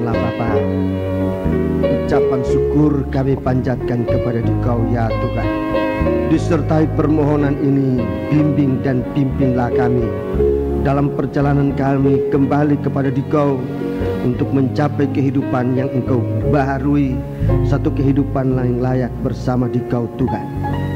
Allah Bapa. Ucapan syukur kami panjatkan kepada Dikau ya Tuhan. Disertai permohonan ini, bimbing dan pimpinlah kami dalam perjalanan kami kembali kepada Dikau untuk mencapai kehidupan yang Engkau baharui, satu kehidupan yang layak bersama Dikau Tuhan.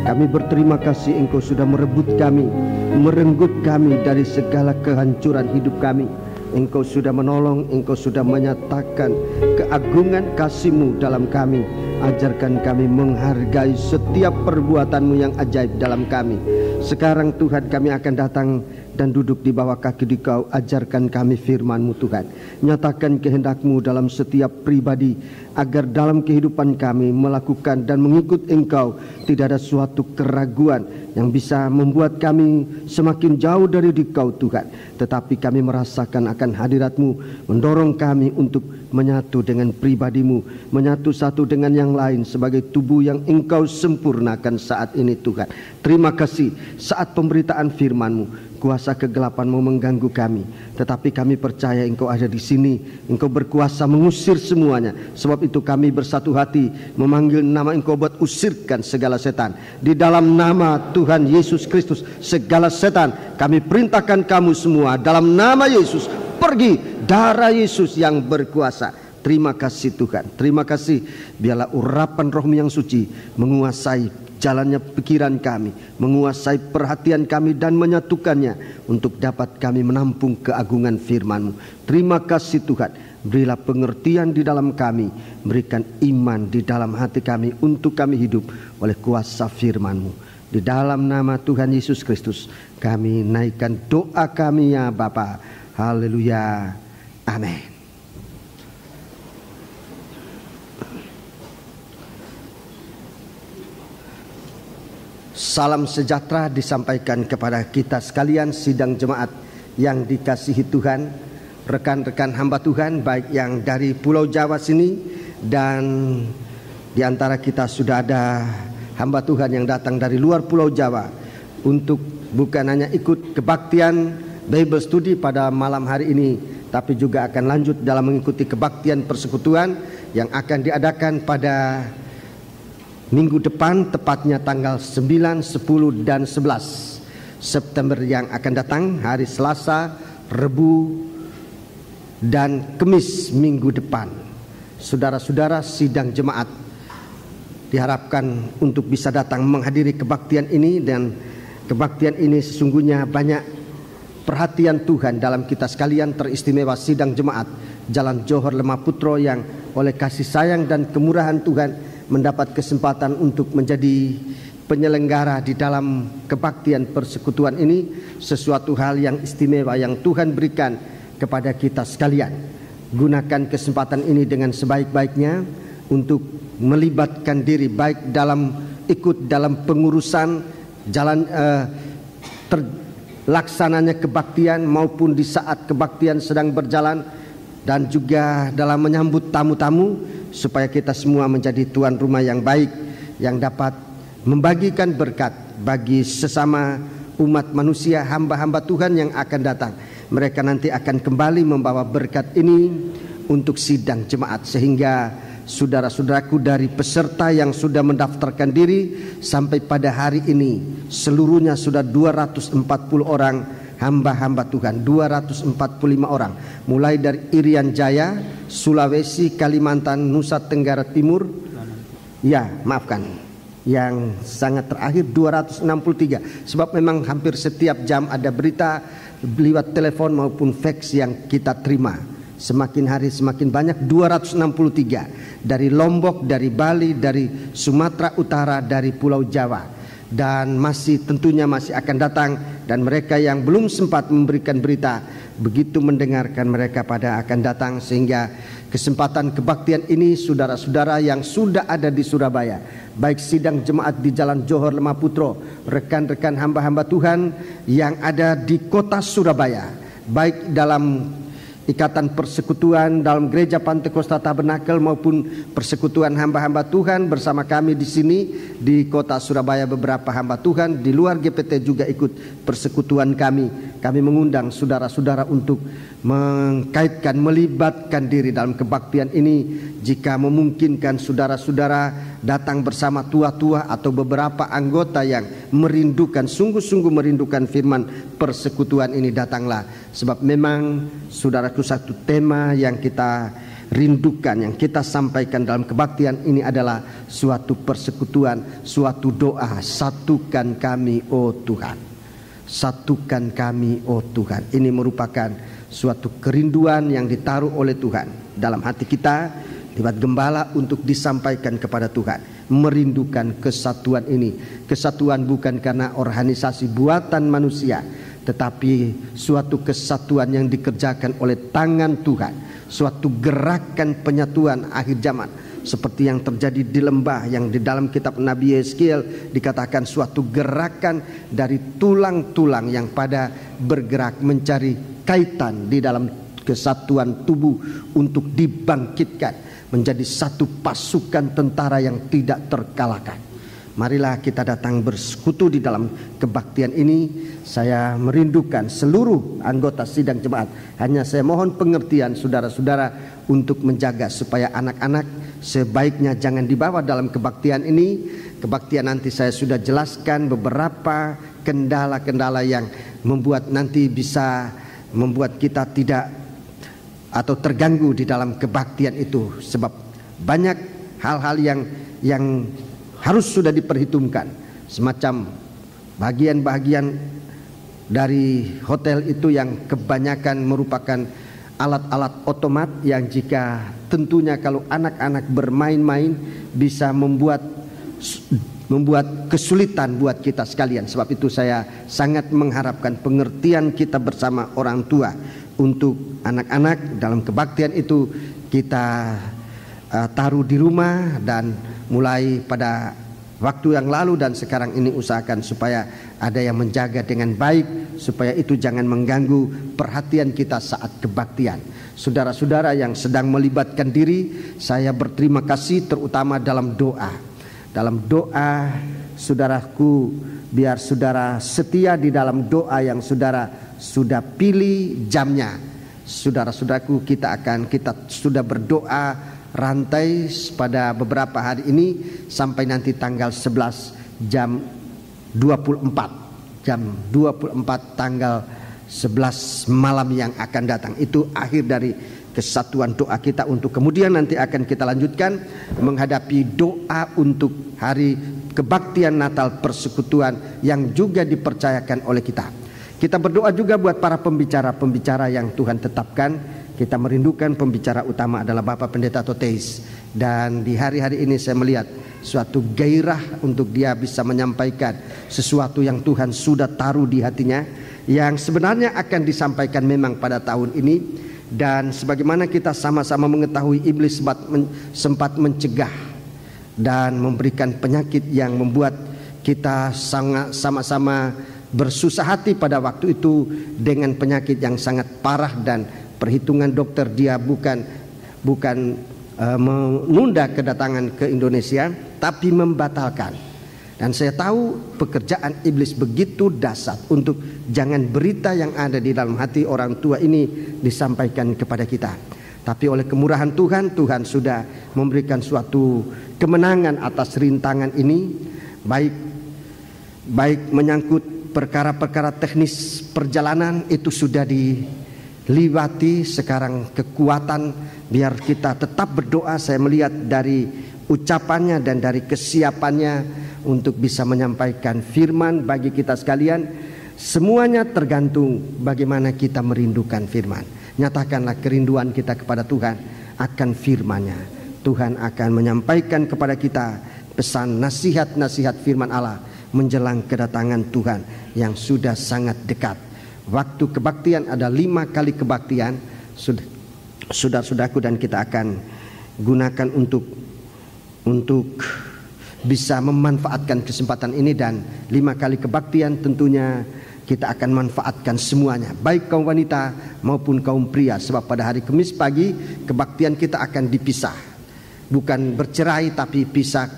Kami berterima kasih Engkau sudah merebut kami, merenggut kami dari segala kehancuran hidup kami. Engkau sudah menolong, Engkau sudah menyatakan keagungan kasih-Mu dalam kami. Ajarkan kami menghargai setiap perbuatan-Mu yang ajaib dalam kami. Sekarang Tuhan kami akan datang dan duduk di bawah kaki Dikau. Ajarkan kami firman-Mu Tuhan. Nyatakan kehendak-Mu dalam setiap pribadi, agar dalam kehidupan kami melakukan dan mengikut Engkau tidak ada suatu keraguan yang bisa membuat kami semakin jauh dari Dikau Tuhan. Tetapi kami merasakan akan hadirat-Mu mendorong kami untuk menyatu dengan pribadi-Mu, menyatu satu dengan yang lain sebagai tubuh yang Engkau sempurnakan saat ini Tuhan. Terima kasih saat pemberitaan firman-Mu, kuasa kegelapan mau mengganggu kami, tetapi kami percaya Engkau ada di sini. Engkau berkuasa mengusir semuanya. Sebab itu kami bersatu hati memanggil nama Engkau buat usirkan segala setan. Di dalam nama Tuhan Yesus Kristus, segala setan kami perintahkan kamu semua dalam nama Yesus, pergi. Darah Yesus yang berkuasa. Terima kasih Tuhan. Terima kasih. Biarlah urapan Roh-Mu yang suci menguasai jalannya pikiran kami, menguasai perhatian kami dan menyatukannya untuk dapat kami menampung keagungan firman-Mu. Terima kasih Tuhan. Berilah pengertian di dalam kami, berikan iman di dalam hati kami untuk kami hidup oleh kuasa firman-Mu. Di dalam nama Tuhan Yesus Kristus kami naikkan doa kami ya Bapa. Haleluya. Amin. Salam sejahtera disampaikan kepada kita sekalian sidang jemaat yang dikasihi Tuhan, rekan-rekan hamba Tuhan baik yang dari Pulau Jawa sini dan di antara kita sudah ada hamba Tuhan yang datang dari luar Pulau Jawa untuk bukan hanya ikut kebaktian Bible Study pada malam hari ini, tapi juga akan lanjut dalam mengikuti kebaktian persekutuan yang akan diadakan pada minggu depan, tepatnya tanggal 9, 10, dan 11 September yang akan datang, hari Selasa, Rebu, dan Kemis minggu depan. Saudara-saudara sidang jemaat diharapkan untuk bisa datang menghadiri kebaktian ini, dan kebaktian ini sesungguhnya banyak perhatian Tuhan dalam kita sekalian, teristimewa sidang jemaat Jalan Johor Lemah-Putro yang oleh kasih sayang dan kemurahan Tuhan mendapat kesempatan untuk menjadi penyelenggara di dalam kebaktian persekutuan ini. Sesuatu hal yang istimewa yang Tuhan berikan kepada kita sekalian. Gunakan kesempatan ini dengan sebaik-baiknya untuk melibatkan diri baik dalam ikut dalam pengurusan jalan laksananya kebaktian maupun di saat kebaktian sedang berjalan, dan juga dalam menyambut tamu-tamu, supaya kita semua menjadi tuan rumah yang baik yang dapat membagikan berkat bagi sesama umat manusia, hamba-hamba Tuhan yang akan datang. Mereka nanti akan kembali membawa berkat ini untuk sidang jemaat, sehingga saudara-saudaraku dari peserta yang sudah mendaftarkan diri sampai pada hari ini seluruhnya sudah 240 orang hamba-hamba Tuhan, 245 orang, mulai dari Irian Jaya, Sulawesi, Kalimantan, Nusa Tenggara Timur, ya maafkan, yang sangat terakhir 263, sebab memang hampir setiap jam ada berita lewat telepon maupun fax yang kita terima. Semakin hari semakin banyak, 263 dari Lombok, dari Bali, dari Sumatera Utara, dari Pulau Jawa. Dan masih tentunya masih akan datang, dan mereka yang belum sempat memberikan berita begitu mendengarkan mereka pada akan datang, sehingga kesempatan kebaktian ini saudara-saudara yang sudah ada di Surabaya, baik sidang jemaat di Jalan Johor Lemah-Putro, rekan-rekan hamba-hamba Tuhan yang ada di kota Surabaya, baik dalam ikatan persekutuan dalam Gereja Pantekosta Tabernakel maupun persekutuan hamba-hamba Tuhan bersama kami di sini di kota Surabaya. Beberapa hamba Tuhan di luar GPT juga ikut persekutuan kami. Kami mengundang saudara-saudara untuk mengkaitkan, melibatkan diri dalam kebaktian ini. Jika memungkinkan, saudara-saudara datang bersama tua-tua atau beberapa anggota yang merindukan, sungguh-sungguh merindukan firman persekutuan ini, datanglah. Sebab memang saudaraku, satu tema yang kita rindukan, yang kita sampaikan dalam kebaktian ini adalah suatu persekutuan, suatu doa. Satukan kami, oh Tuhan. Satukan kami, oh Tuhan. Ini merupakan suatu kerinduan yang ditaruh oleh Tuhan dalam hati kita lewat gembala untuk disampaikan kepada Tuhan. Merindukan kesatuan ini. Kesatuan bukan karena organisasi buatan manusia, tetapi suatu kesatuan yang dikerjakan oleh tangan Tuhan. Suatu gerakan penyatuan akhir zaman, seperti yang terjadi di lembah, yang di dalam kitab Nabi Yeskiel dikatakan suatu gerakan dari tulang-tulang yang pada bergerak mencari kaitan di dalam kesatuan tubuh untuk dibangkitkan menjadi satu pasukan tentara yang tidak terkalahkan. Marilah kita datang bersekutu di dalam kebaktian ini. Saya merindukan seluruh anggota sidang jemaat. Hanya saya mohon pengertian saudara-saudara untuk menjaga supaya anak-anak sebaiknya jangan dibawa dalam kebaktian ini. Kebaktian nanti saya sudah jelaskan beberapa kendala-kendala yang membuat nanti bisa membuat kita tidak atau terganggu di dalam kebaktian itu. Sebab banyak hal-hal yang harus sudah diperhitungkan, semacam bagian-bagian dari hotel itu yang kebanyakan merupakan alat-alat otomat yang jika tentunya kalau anak-anak bermain-main bisa membuat kesulitan buat kita sekalian. Sebab itu saya sangat mengharapkan pengertian kita bersama orang tua untuk anak-anak dalam kebaktian itu kita taruh di rumah, dan mulai pada waktu yang lalu dan sekarang ini usahakan supaya ada yang menjaga dengan baik, supaya itu jangan mengganggu perhatian kita saat kebaktian. Saudara-saudara yang sedang melibatkan diri, saya berterima kasih terutama dalam doa. Dalam doa, saudaraku, biar saudara setia di dalam doa yang saudara sudah pilih jamnya. Saudara-saudaraku, kita sudah berdoa rantai pada beberapa hari ini sampai nanti tanggal 11 jam 24 tanggal 11 malam yang akan datang. Itu akhir dari kesatuan doa kita untuk kemudian nanti akan kita lanjutkan menghadapi doa untuk hari kebaktian Natal persekutuan yang juga dipercayakan oleh kita. Kita berdoa juga buat para pembicara-pembicara yang Tuhan tetapkan. Kita merindukan pembicara utama adalah Bapak Pendeta Toteis. Dan di hari-hari ini saya melihat suatu gairah untuk dia bisa menyampaikan sesuatu yang Tuhan sudah taruh di hatinya, yang sebenarnya akan disampaikan memang pada tahun ini. Dan sebagaimana kita sama-sama mengetahui, iblis sempat mencegah dan memberikan penyakit yang membuat kita sangat sama-sama bersusah hati pada waktu itu dengan penyakit yang sangat parah, dan perhitungan dokter dia bukan menunda kedatangan ke Indonesia, tapi membatalkan. Dan saya tahu pekerjaan iblis begitu dahsyat untuk jangan berita yang ada di dalam hati orang tua ini disampaikan kepada kita. Tapi oleh kemurahan Tuhan, Tuhan sudah memberikan suatu kemenangan atas rintangan ini, baik menyangkut perkara-perkara teknis perjalanan itu sudah diliwati. Sekarang kekuatan, biar kita tetap berdoa. Saya melihat dari ucapannya dan dari kesiapannya untuk bisa menyampaikan firman bagi kita sekalian. Semuanya tergantung bagaimana kita merindukan firman. Nyatakanlah kerinduan kita kepada Tuhan akan firman-Nya. Tuhan akan menyampaikan kepada kita pesan nasihat-nasihat firman Allah menjelang kedatangan Tuhan yang sudah sangat dekat. Waktu kebaktian ada 5 kali kebaktian, saudara-saudaraku, dan kita akan gunakan untuk bisa memanfaatkan kesempatan ini. Dan 5 kali kebaktian tentunya kita akan manfaatkan semuanya, baik kaum wanita maupun kaum pria. Sebab pada hari Kamis pagi kebaktian kita akan dipisah, bukan bercerai tapi pisah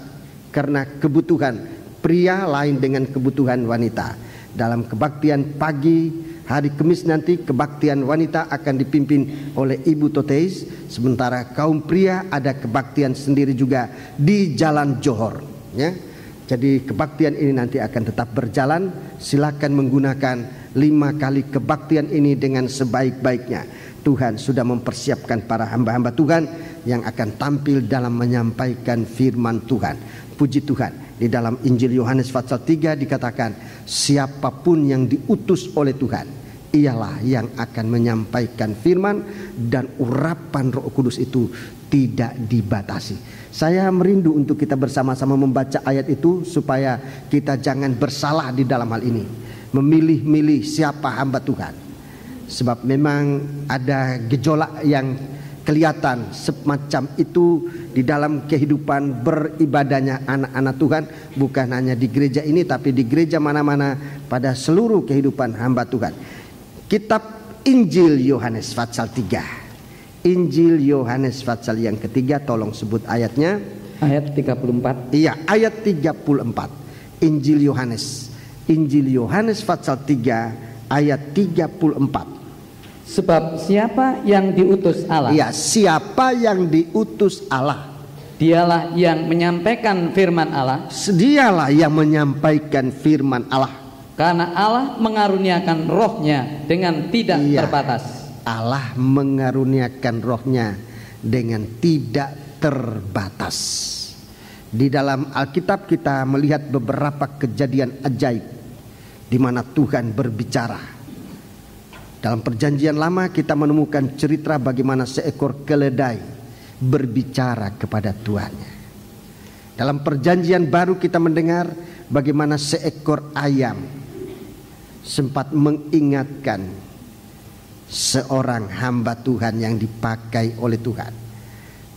karena kebutuhan pria lain dengan kebutuhan wanita. Dalam kebaktian pagi hari Kamis nanti, kebaktian wanita akan dipimpin oleh Ibu Toteis, sementara kaum pria ada kebaktian sendiri juga di Jalan Johor, ya. Jadi kebaktian ini nanti akan tetap berjalan. Silakan menggunakan 5 kali kebaktian ini dengan sebaik-baiknya. Tuhan sudah mempersiapkan para hamba-hamba Tuhan yang akan tampil dalam menyampaikan firman Tuhan. Puji Tuhan, di dalam Injil Yohanes pasal 3 dikatakan, siapapun yang diutus oleh Tuhan, ialah yang akan menyampaikan firman, dan urapan Roh Kudus itu tidak dibatasi. Saya merindu untuk kita bersama-sama membaca ayat itu supaya kita jangan bersalah di dalam hal ini, memilih-milih siapa hamba Tuhan. Sebab memang ada gejolak yang kelihatan semacam itu di dalam kehidupan beribadahnya anak-anak Tuhan, bukan hanya di gereja ini tapi di gereja mana-mana, pada seluruh kehidupan hamba Tuhan. Kitab Injil Yohanes pasal 3. Injil Yohanes pasal yang ketiga, tolong sebut ayatnya. Ayat 34. Iya, ayat 34. Injil Yohanes pasal 3 ayat 34. Sebab siapa yang diutus Allah? Iya, siapa yang diutus Allah? Dialah yang menyampaikan firman Allah. Dialah yang menyampaikan firman Allah. Karena Allah mengaruniakan rohnya dengan tidak terbatas. Allah mengaruniakan rohnya dengan tidak terbatas. Di dalam Alkitab kita melihat beberapa kejadian ajaib di mana Tuhan berbicara. Dalam Perjanjian Lama kita menemukan cerita bagaimana seekor keledai berbicara kepada tuannya. Dalam Perjanjian Baru kita mendengar bagaimana seekor ayam sempat mengingatkan seorang hamba Tuhan yang dipakai oleh Tuhan.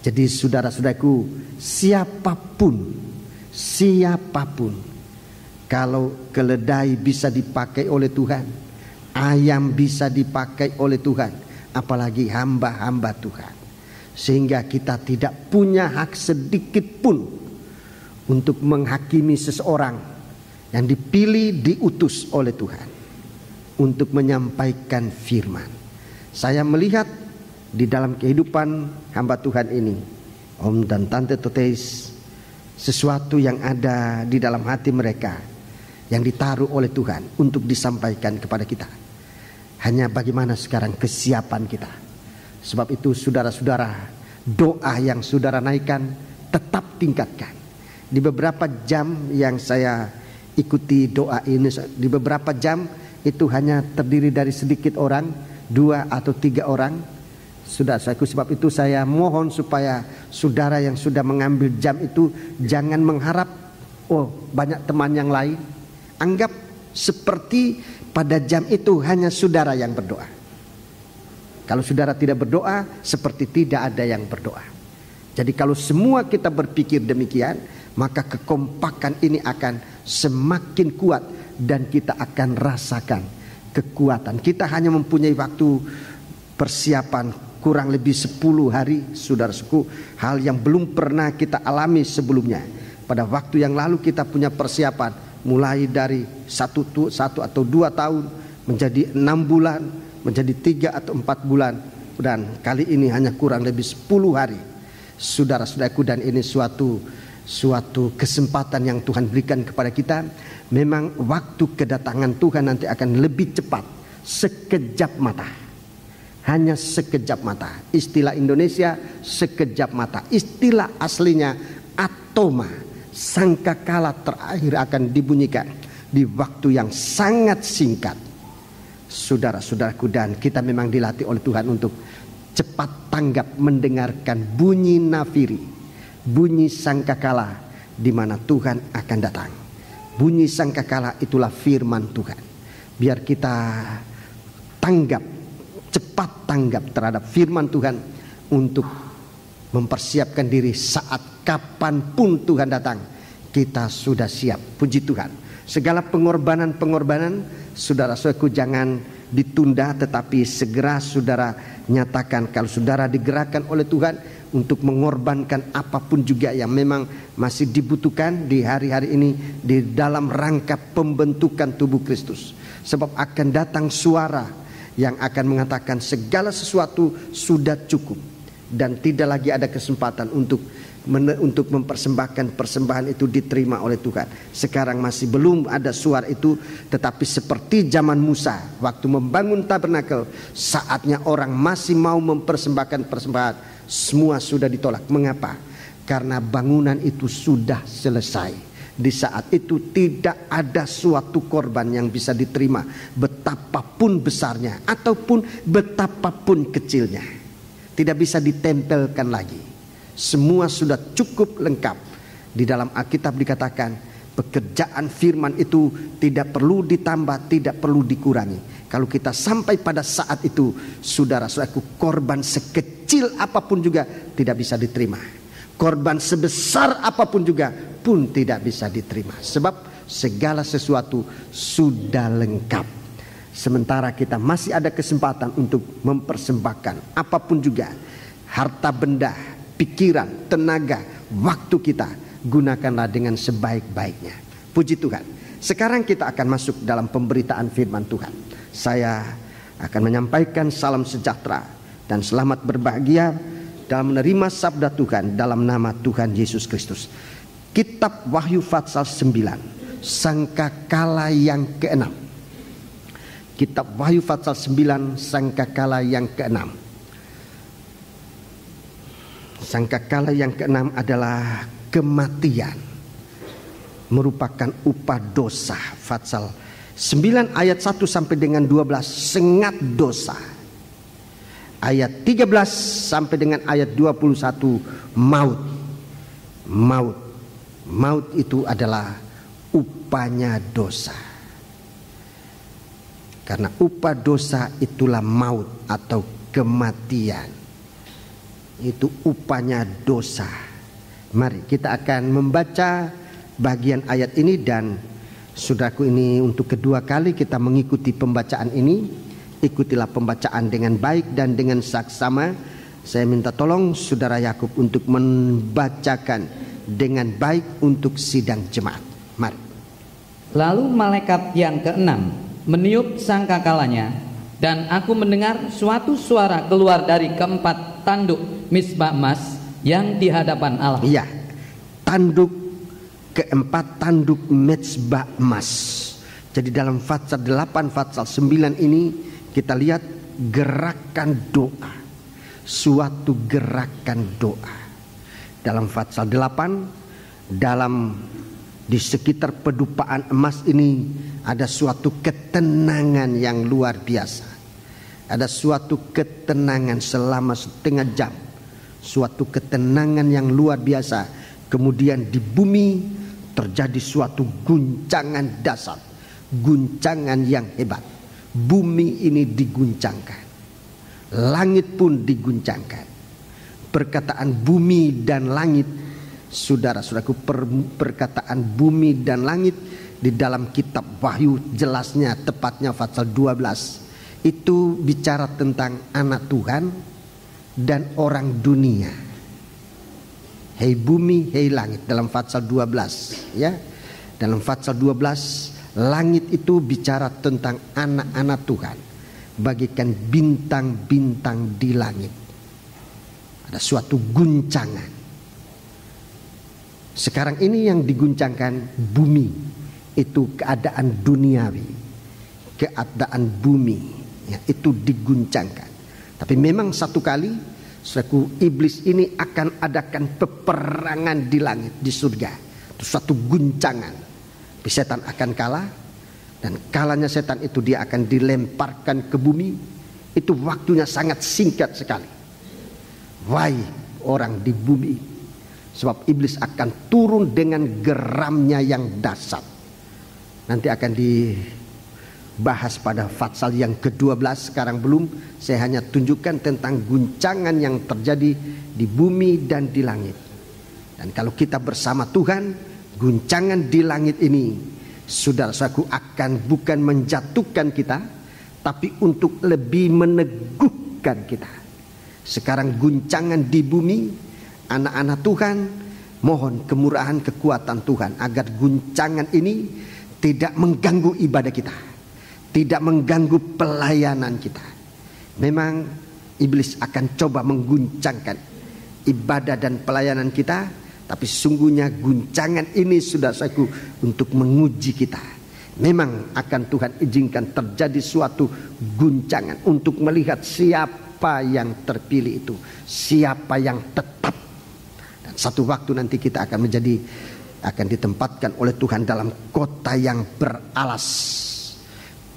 Jadi saudara-saudaraku, siapapun, kalau keledai bisa dipakai oleh Tuhan, ayam bisa dipakai oleh Tuhan, apalagi hamba-hamba Tuhan. Sehingga kita tidak punya hak sedikit pun untuk menghakimi seseorang yang dipilih, diutus oleh Tuhan untuk menyampaikan firman. Saya melihat di dalam kehidupan hamba Tuhan ini, Om dan Tante Toteis, sesuatu yang ada di dalam hati mereka yang ditaruh oleh Tuhan untuk disampaikan kepada kita. Hanya bagaimana sekarang kesiapan kita. Sebab itu saudara-saudara, doa yang saudara naikkan tetap tingkatkan. Di beberapa jam yang saya ikuti doa ini, di beberapa jam itu hanya terdiri dari sedikit orang, 2 atau 3 orang. Saudara-saudaraku, sebab itu saya mohon supaya saudara yang sudah mengambil jam itu jangan mengharap banyak teman yang lain. Anggap seperti pada jam itu hanya saudara yang berdoa. Kalau saudara tidak berdoa, seperti tidak ada yang berdoa. Jadi kalau semua kita berpikir demikian, maka kekompakan ini akan semakin kuat dan kita akan rasakan kekuatan. Kita hanya mempunyai waktu persiapan kurang lebih 10 hari, saudaraku, hal yang belum pernah kita alami sebelumnya. Pada waktu yang lalu kita punya persiapan mulai dari 1 atau 2 tahun menjadi 6 bulan, menjadi 3 atau 4 bulan, dan kali ini hanya kurang lebih 10 hari, saudara-saudaraku. Dan ini suatu kesempatan yang Tuhan berikan kepada kita. Memang waktu kedatangan Tuhan nanti akan lebih cepat, sekejap mata, hanya sekejap mata. Istilah Indonesia sekejap mata, istilah aslinya atoma, sangkakala terakhir akan dibunyikan di waktu yang sangat singkat, saudara-saudaraku. Dan kita memang dilatih oleh Tuhan untuk cepat tanggap mendengarkan bunyi nafiri, bunyi sangkakala di mana Tuhan akan datang. Bunyi sangkakala itulah firman Tuhan. Biar kita cepat tanggap terhadap firman Tuhan untuk mempersiapkan diri saat kapanpun Tuhan datang. Kita sudah siap. Puji Tuhan. Segala pengorbanan-pengorbanan, saudara-saudaraku, jangan ditunda, tetapi segera saudara nyatakan kalau saudara digerakkan oleh Tuhan untuk mengorbankan apapun juga yang memang masih dibutuhkan di hari-hari ini di dalam rangka pembentukan tubuh Kristus. Sebab akan datang suara yang akan mengatakan segala sesuatu sudah cukup dan tidak lagi ada kesempatan untuk mempersembahkan persembahan itu diterima oleh Tuhan. Sekarang masih belum ada suara itu, tetapi seperti zaman Musa waktu membangun tabernakel, saatnya orang masih mau mempersembahkan persembahan, semua sudah ditolak. Mengapa? Karena bangunan itu sudah selesai. Di saat itu tidak ada suatu korban yang bisa diterima, betapapun besarnya ataupun betapapun kecilnya. Tidak bisa ditempelkan lagi. Semua sudah cukup lengkap. Di dalam Alkitab dikatakan pekerjaan firman itu tidak perlu ditambah, tidak perlu dikurangi. Kalau kita sampai pada saat itu, saudara-saudaraku, korban sekecil apapun juga tidak bisa diterima. Korban sebesar apapun juga pun tidak bisa diterima. Sebab segala sesuatu sudah lengkap. Sementara kita masih ada kesempatan untuk mempersembahkan apapun juga, harta benda, pikiran, tenaga, waktu kita, gunakanlah dengan sebaik-baiknya. Puji Tuhan. Sekarang kita akan masuk dalam pemberitaan firman Tuhan. Saya akan menyampaikan salam sejahtera dan selamat berbahagia dalam menerima sabda Tuhan dalam nama Tuhan Yesus Kristus. Kitab Wahyu pasal 9, sangkakala yang ke-6. Kitab Wahyu pasal 9, sangkakala yang ke-6. Sangkakala yang ke-6 adalah kematian, merupakan upah dosa. Pasal 9 ayat 1 sampai dengan 12, sengat dosa. Ayat 13 sampai dengan ayat 21, maut. Maut itu adalah upahnya dosa. Karena upah dosa itulah maut atau kematian. Itu upahnya dosa. Mari kita akan membaca bagian ayat ini, dan saudaraku, ini untuk kedua kali kita mengikuti pembacaan ini. Ikutilah pembacaan dengan baik dan dengan saksama. Saya minta tolong saudara Yakub untuk membacakan dengan baik untuk sidang jemaat. Mari. Lalu malaikat yang ke-6 meniup sangkakalanya, dan aku mendengar suatu suara keluar dari keempat tanduk misbah emas yang di hadapan Allah. Iya, tanduk keempat, tanduk misbah emas. Jadi dalam pasal 8, pasal 9 ini kita lihat gerakan doa, suatu gerakan doa. Dalam pasal 8, di sekitar pedupaan emas ini ada suatu ketenangan yang luar biasa. Ada suatu ketenangan selama setengah jam. Suatu ketenangan yang luar biasa. Kemudian di bumi terjadi suatu guncangan dasar. Guncangan yang hebat. Bumi ini diguncangkan. Langit pun diguncangkan. Perkataan bumi dan langit, saudara-saudaraku, perkataan bumi dan langit di dalam kitab Wahyu jelasnya, tepatnya pasal 12. Itu bicara tentang anak Tuhan dan orang dunia. Hei bumi, hei langit, dalam pasal 12 ya. Dalam pasal 12 langit itu bicara tentang anak-anak Tuhan, bagikan bintang-bintang di langit. Ada suatu guncangan. Sekarang ini yang diguncangkan bumi, itu keadaan duniawi, keadaan bumi ya, itu diguncangkan. Tapi memang satu kali suatu iblis ini akan adakan peperangan di langit, di surga. Itu suatu guncangan. Tapi setan akan kalah, dan kalahnya setan itu dia akan dilemparkan ke bumi. Itu waktunya sangat singkat sekali. Wahai orang di bumi, sebab iblis akan turun dengan geramnya yang dahsyat. Nanti akan dibahas pada pasal yang ke-12, sekarang belum. Saya hanya tunjukkan tentang guncangan yang terjadi di bumi dan di langit. Dan kalau kita bersama Tuhan, guncangan di langit ini saudara-saudaraku, akan bukan menjatuhkan kita, tapi untuk lebih meneguhkan kita. Sekarang guncangan di bumi, anak-anak Tuhan, mohon kemurahan kekuatan Tuhan agar guncangan ini tidak mengganggu ibadah kita, tidak mengganggu pelayanan kita. Memang iblis akan coba mengguncangkan ibadah dan pelayanan kita, tapi sesungguhnya guncangan ini saudara-saudaraku untuk menguji kita. Memang akan Tuhan izinkan terjadi suatu guncangan untuk melihat siapa yang terpilih itu, siapa yang tetap. Dan satu waktu nanti kita akan ditempatkan oleh Tuhan dalam kota yang beralas,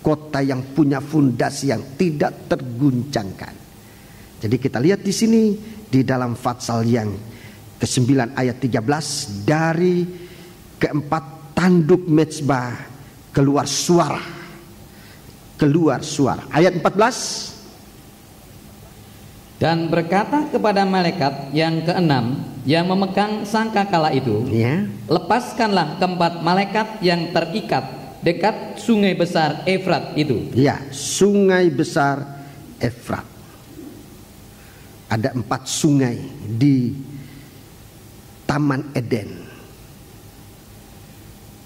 kota yang punya fondasi yang tidak terguncangkan. Jadi kita lihat di sini di dalam Fatsal yang ke-9 ayat 13, dari keempat tanduk mezbah keluar suara. Ayat 14. Dan berkata kepada malaikat yang keenam yang memegang sangkakala itu, lepaskanlah keempat malaikat yang terikat dekat sungai besar Efrat itu. Ya, sungai besar Efrat. Ada 4 sungai di Taman Eden.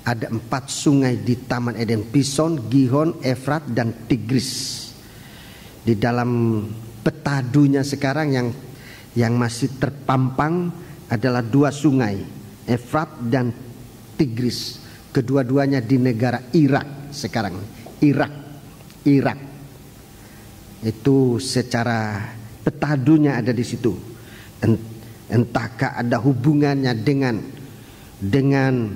Ada 4 sungai di Taman Eden: Pison, Gihon, Efrat, dan Tigris. Di dalam peta dunia sekarang yang masih terpampang adalah 2 sungai, Efrat dan Tigris. Kedua-duanya di negara Irak sekarang. Irak. Itu secara peta dunia ada di situ. Entahkah ada hubungannya dengan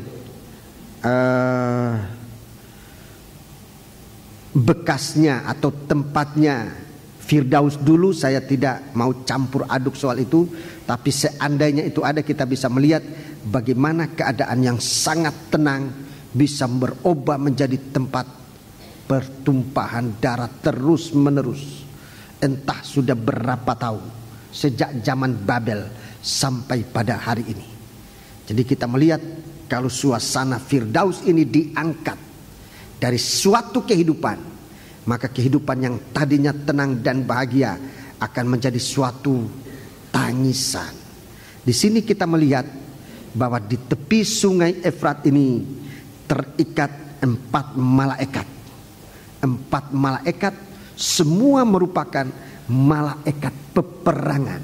bekasnya atau tempatnya Firdaus dulu? Saya tidak mau campur aduk soal itu, tapi seandainya itu ada, kita bisa melihat bagaimana keadaan yang sangat tenang bisa berubah menjadi tempat pertumpahan darah terus menerus. Entah sudah berapa tahun, sejak zaman Babel sampai pada hari ini. Jadi kita melihat kalau suasana Firdaus ini diangkat dari suatu kehidupan, maka kehidupan yang tadinya tenang dan bahagia akan menjadi suatu tangisan. Di sini kita melihat bahwa di tepi sungai Efrat ini terikat 4 malaikat. 4 malaikat, semua merupakan malaikat peperangan,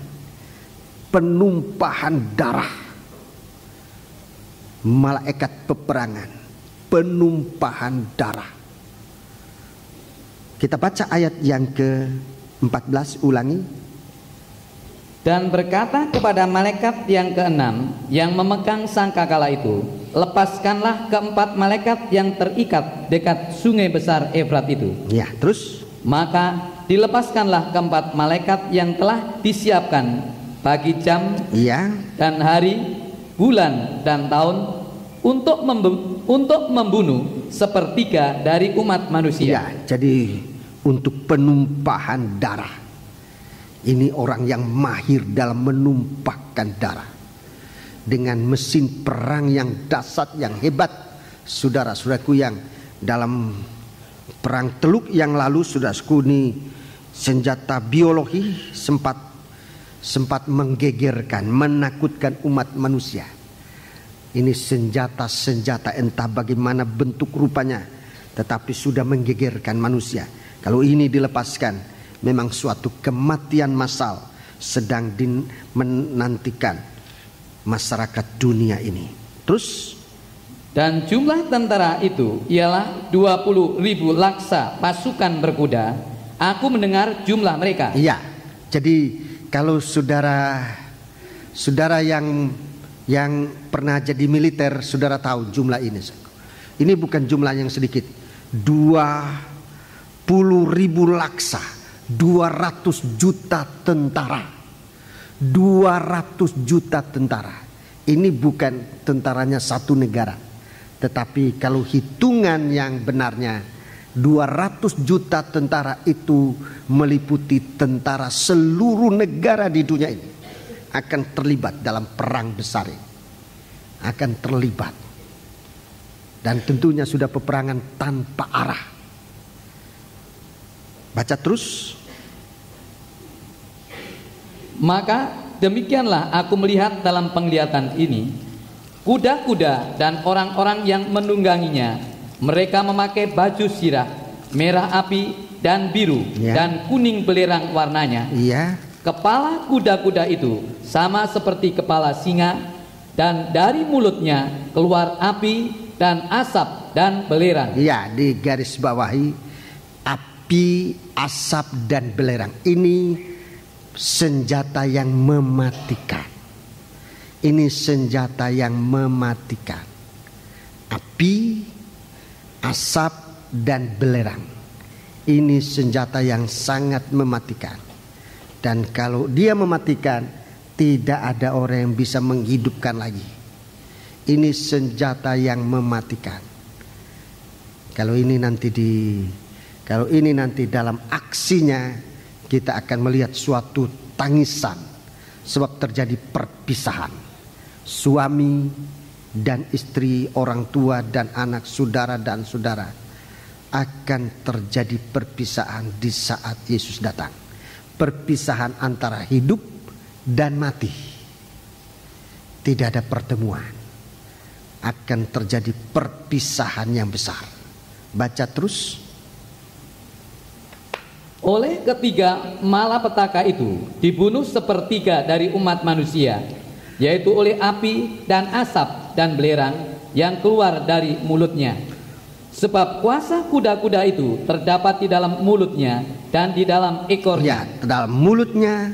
penumpahan darah. Malaikat peperangan, penumpahan darah. Kita baca ayat yang ke-14, ulangi. Dan berkata kepada malaikat yang keenam yang memegang sangkakala itu, lepaskanlah keempat malaikat yang terikat dekat sungai besar Efrat itu. Ya, terus? Maka dilepaskanlah keempat malaikat yang telah disiapkan bagi jam dan hari, bulan dan tahun untuk membunuh sepertiga dari umat manusia. Ya, jadi untuk penumpahan darah. Ini orang yang mahir dalam menumpahkan darah dengan mesin perang yang dahsyat, yang hebat. Saudara-saudaraku, yang dalam perang Teluk yang lalu, saudaraku, ini senjata biologi sempat menggegerkan, menakutkan umat manusia. Ini senjata entah bagaimana bentuk rupanya, tetapi sudah menggegerkan manusia. Kalau ini dilepaskan, memang suatu kematian massal sedang menantikan masyarakat dunia ini. Terus, dan jumlah tentara itu ialah 20.000 laksa pasukan berkuda. Aku mendengar jumlah mereka. Iya. Jadi kalau saudara yang pernah jadi militer, saudara tahu jumlah ini. Ini bukan jumlah yang sedikit. 20.000 laksa, 200 juta tentara. 200 juta tentara. Ini bukan tentaranya satu negara, tetapi kalau hitungan yang benarnya 200 juta tentara itu meliputi tentara seluruh negara di dunia ini akan terlibat dalam perang besar ini. Akan terlibat. Dan tentunya sudah peperangan tanpa arah. Baca terus. Maka demikianlah aku melihat dalam penglihatan ini, kuda-kuda dan orang-orang yang menungganginya. Mereka memakai baju sirah, merah api dan biru, dan kuning belerang warnanya. Kepala kuda-kuda itu sama seperti kepala singa, dan dari mulutnya keluar api dan asap dan belerang. Ya, di garis bawahi, api, asap dan belerang. Ini senjata yang mematikan. Ini senjata yang mematikan. Api, asap dan belerang. Ini senjata yang sangat mematikan. Dan kalau dia mematikan, tidak ada orang yang bisa menghidupkan lagi. Ini senjata yang mematikan. Kalau ini nanti dalam aksinya, kita akan melihat suatu tangisan, sebab terjadi perpisahan. Suami dan istri, orang tua dan anak, saudara dan saudara, akan terjadi perpisahan di saat Yesus datang. Perpisahan antara hidup dan mati. Tidak ada pertemuan. Akan terjadi perpisahan yang besar. Baca terus. Oleh ketiga malapetaka itu dibunuh sepertiga dari umat manusia, yaitu oleh api dan asap dan belerang yang keluar dari mulutnya. Sebab kuasa kuda-kuda itu terdapat di dalam mulutnya dan di dalam ekornya. Ya, dalam mulutnya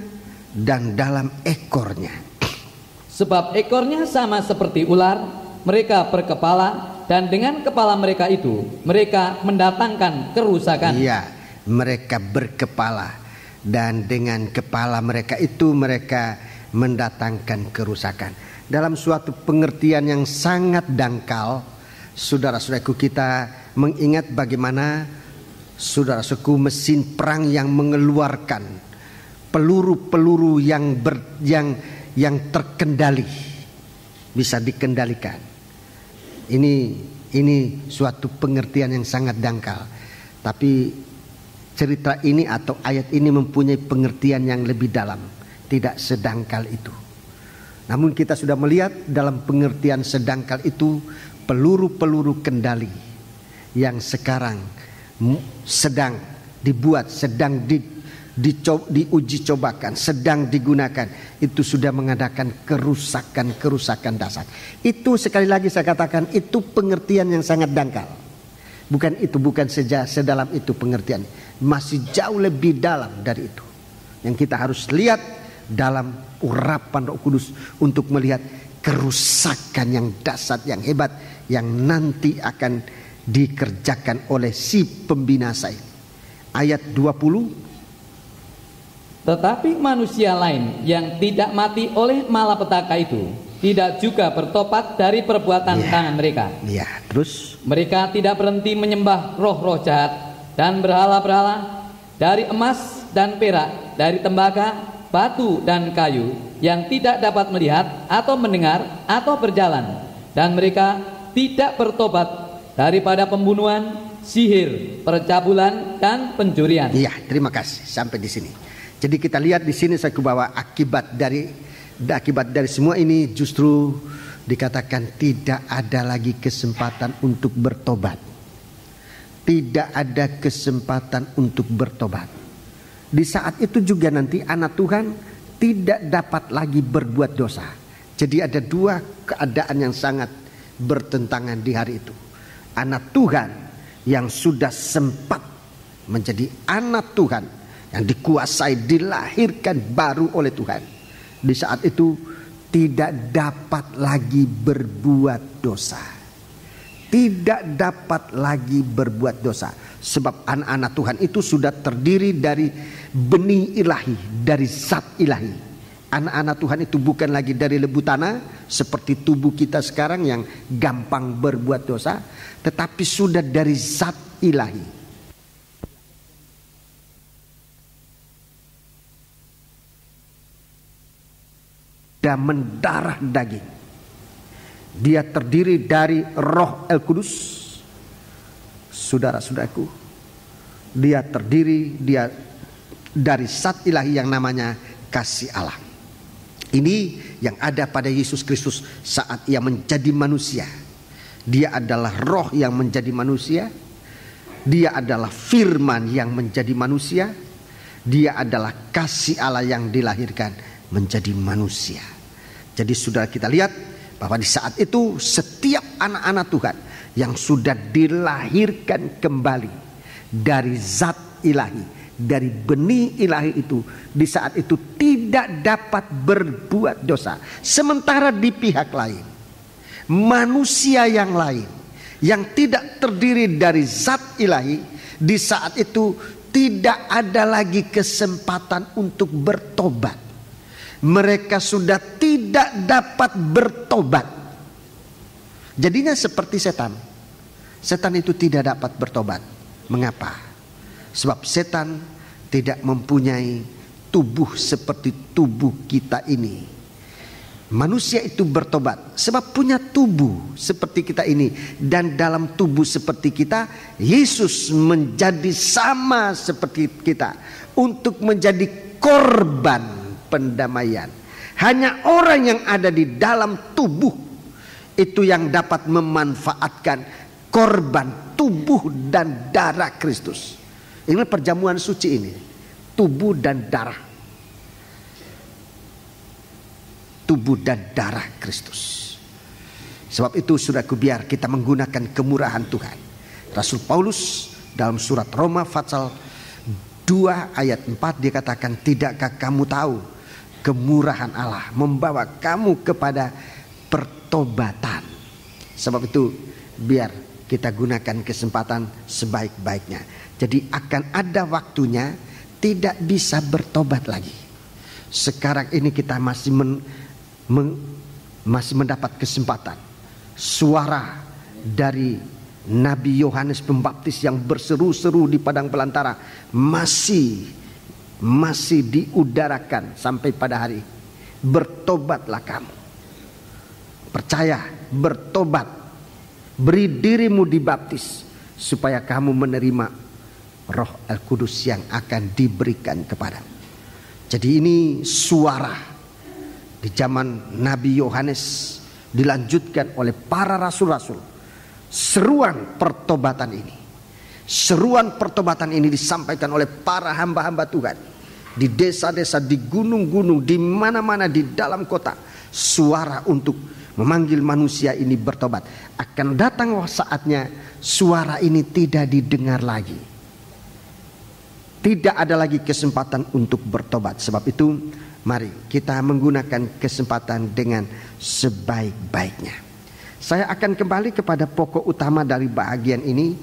dan dalam ekornya. Sebab ekornya sama seperti ular, mereka berkepala, dan dengan kepala mereka itu mereka mendatangkan kerusakan. Iya, mereka berkepala, dan dengan kepala mereka itu mereka mendatangkan kerusakan. Dalam suatu pengertian yang sangat dangkal, saudara-saudaraku, kita mengingat bagaimana saudara-saudaraku mesin perang yang mengeluarkan peluru-peluru yang terkendali, bisa dikendalikan. Ini suatu pengertian yang sangat dangkal. Tapi cerita ini atau ayat ini mempunyai pengertian yang lebih dalam, tidak sedangkal itu. Namun kita sudah melihat dalam pengertian sedangkal itu peluru-peluru kendali yang sekarang sedang dibuat, sedang diuji cobakan, sedang digunakan, itu sudah mengadakan kerusakan dasar. Itu sekali lagi saya katakan, itu pengertian yang sangat dangkal. Bukan sedalam itu pengertian. Masih jauh lebih dalam dari itu. Yang kita harus lihat dalam urapan Roh Kudus untuk melihat kerusakan yang dahsyat, yang hebat, yang nanti akan dikerjakan oleh si pembinasa ini. Ayat 20. Tetapi manusia lain yang tidak mati oleh malapetaka itu tidak juga bertobat dari perbuatan tangan mereka. Terus mereka tidak berhenti menyembah roh-roh jahat dan berhala-berhala dari emas dan perak, dari tembaga, batu dan kayu, yang tidak dapat melihat atau mendengar atau berjalan. Dan mereka tidak bertobat daripada pembunuhan, sihir, percabulan dan pencurian. Terima kasih sampai di sini. Jadi kita lihat di sini saya bahwa akibat dari semua ini justru dikatakan tidak ada lagi kesempatan untuk bertobat. Tidak ada kesempatan untuk bertobat. Di saat itu juga nanti anak Tuhan tidak dapat lagi berbuat dosa. Jadi ada dua keadaan yang sangat bertentangan di hari itu. Anak Tuhan yang sudah sempat menjadi anak Tuhan, yang dikuasai, dilahirkan baru oleh Tuhan, di saat itu tidak dapat lagi berbuat dosa. Tidak dapat lagi berbuat dosa. Sebab anak-anak Tuhan itu sudah terdiri dari benih ilahi, dari zat ilahi. Anak-anak Tuhan itu bukan lagi dari lebu tanah seperti tubuh kita sekarang yang gampang berbuat dosa, tetapi sudah dari zat ilahi. Dan mendarah daging. Dia terdiri dari Roh El Kudus. Saudara-saudaraku, dia terdiri dari zat ilahi yang namanya kasih Allah. Ini yang ada pada Yesus Kristus saat ia menjadi manusia. Dia adalah roh yang menjadi manusia. Dia adalah firman yang menjadi manusia. Dia adalah kasih Allah yang dilahirkan menjadi manusia. Jadi saudara, kita lihat bahwa di saat itu setiap anak-anak Tuhan yang sudah dilahirkan kembali dari zat ilahi, dari benih ilahi itu, di saat itu tidak dapat berbuat dosa. Sementara di pihak lain, manusia yang lain yang tidak terdiri dari zat ilahi, di saat itu tidak ada lagi kesempatan untuk bertobat. Mereka sudah tidak dapat bertobat. Jadinya seperti setan. Setan itu tidak dapat bertobat. Mengapa? Sebab setan tidak mempunyai tubuh seperti tubuh kita ini. Manusia itu bertobat sebab punya tubuh seperti kita ini. Dan dalam tubuh seperti kita, Yesus menjadi sama seperti kita untuk menjadi korban pendamaian. Hanya orang yang ada di dalam tubuh itu yang dapat memanfaatkan korban tubuh dan darah Kristus. Ini perjamuan suci ini, tubuh dan darah. Tubuh dan darah Kristus. Sebab itu saudaraku, biar kita menggunakan kemurahan Tuhan. Rasul Paulus dalam surat Roma pasal 2 ayat 4 dia katakan, tidakkah kamu tahu kemurahan Allah membawa kamu kepada pertobatan. Sebab itu biar kita gunakan kesempatan sebaik-baiknya. Jadi akan ada waktunya tidak bisa bertobat lagi. Sekarang ini kita masih mendapat kesempatan. Suara dari Nabi Yohanes Pembaptis yang berseru-seru di padang belantara masih diudarakan sampai pada hari. Bertobatlah kamu. Percaya, bertobat. Beri dirimu dibaptis supaya kamu menerima Roh El Kudus yang akan diberikan kepadamu. Jadi ini suara di zaman Nabi Yohanes dilanjutkan oleh para rasul-rasul. Seruan pertobatan ini. Seruan pertobatan ini disampaikan oleh para hamba-hamba Tuhan. Di desa-desa, di gunung-gunung, di mana-mana di dalam kota. Suara untuk memanggil manusia ini bertobat. Akan datang saatnya suara ini tidak didengar lagi. Tidak ada lagi kesempatan untuk bertobat. Sebab itu mari kita menggunakan kesempatan dengan sebaik-baiknya. Saya akan kembali kepada pokok utama dari bahagian ini,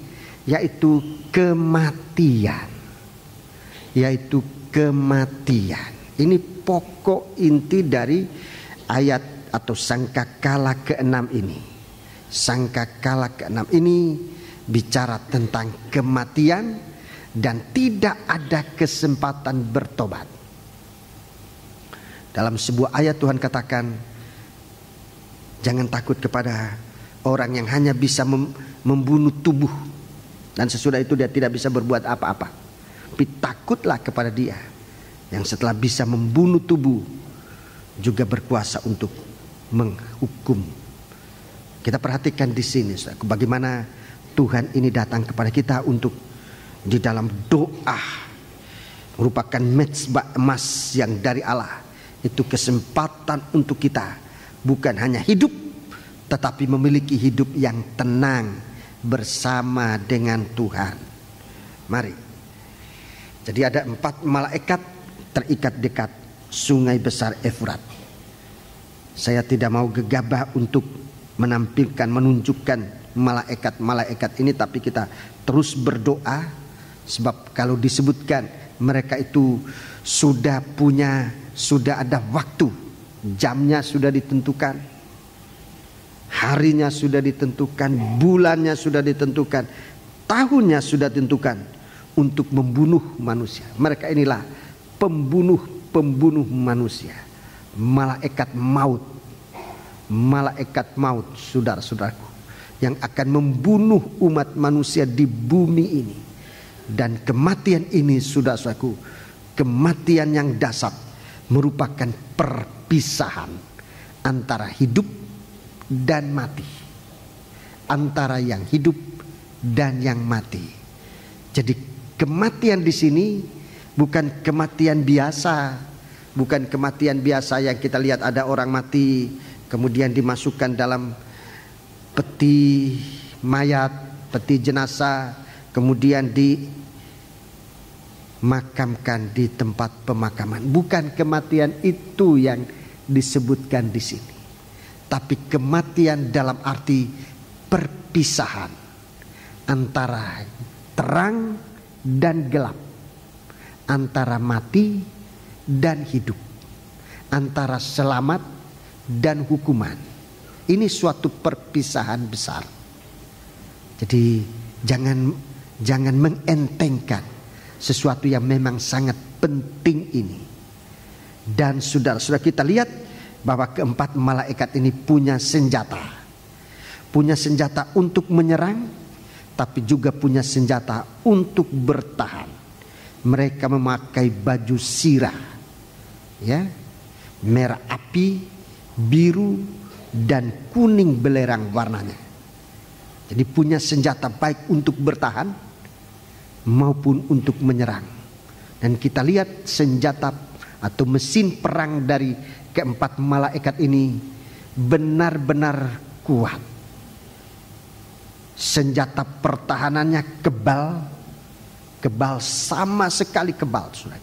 yaitu kematian. Yaitu kematian. Ini pokok inti dari ayat atau sangkakala ke-6 ini. Sangkakala ke-6 ini bicara tentang kematian dan tidak ada kesempatan bertobat. Dalam sebuah ayat Tuhan katakan, jangan takut kepada orang yang hanya bisa membunuh tubuh dan sesudah itu dia tidak bisa berbuat apa-apa. Tapi takutlah kepada Dia yang setelah bisa membunuh tubuh juga berkuasa untuk menghukum. Kita perhatikan di sini bagaimana Tuhan ini datang kepada kita untuk di dalam doa merupakan mezbah emas yang dari Allah. Itu kesempatan untuk kita bukan hanya hidup, tetapi memiliki hidup yang tenang bersama dengan Tuhan. Mari. Jadi ada 4 malaikat terikat dekat sungai besar Efrat. Saya tidak mau gegabah untuk menunjukkan malaikat-malaikat ini, tapi kita terus berdoa. Sebab kalau disebutkan mereka itu sudah ada waktu, jamnya sudah ditentukan, harinya sudah ditentukan, bulannya sudah ditentukan, tahunnya sudah ditentukan untuk membunuh manusia. Mereka inilah pembunuh manusia, malaikat maut. malaikat maut, saudara-saudaraku, yang akan membunuh umat manusia di bumi ini. Dan kematian ini, saudara-saudaraku, kematian yang dahsyat, merupakan perpisahan antara hidup dan mati, antara yang hidup dan yang mati. Jadi kematian di sini bukan kematian biasa, bukan kematian biasa yang kita lihat ada orang mati kemudian dimasukkan dalam peti mayat, peti jenazah, kemudian dimakamkan di tempat pemakaman. Bukan kematian itu yang disebutkan di sini, tapi kematian dalam arti perpisahan antara terang dan gelap, antara mati dan hidup, antara selamat dan hukuman. Ini suatu perpisahan besar. Jadi jangan mengentengkan sesuatu yang memang sangat penting ini. Dan saudara-saudara, kita lihat bahwa keempat malaikat ini punya senjata. Punya senjata untuk menyerang, tapi juga punya senjata untuk bertahan. Mereka memakai baju sirah, ya, merah api, biru dan kuning belerang warnanya. Jadi punya senjata baik untuk bertahan maupun untuk menyerang. Dan kita lihat senjata atau mesin perang dari keempat malaikat ini benar-benar kuat. Senjata pertahanannya kebal sama sekali kebal, saudara.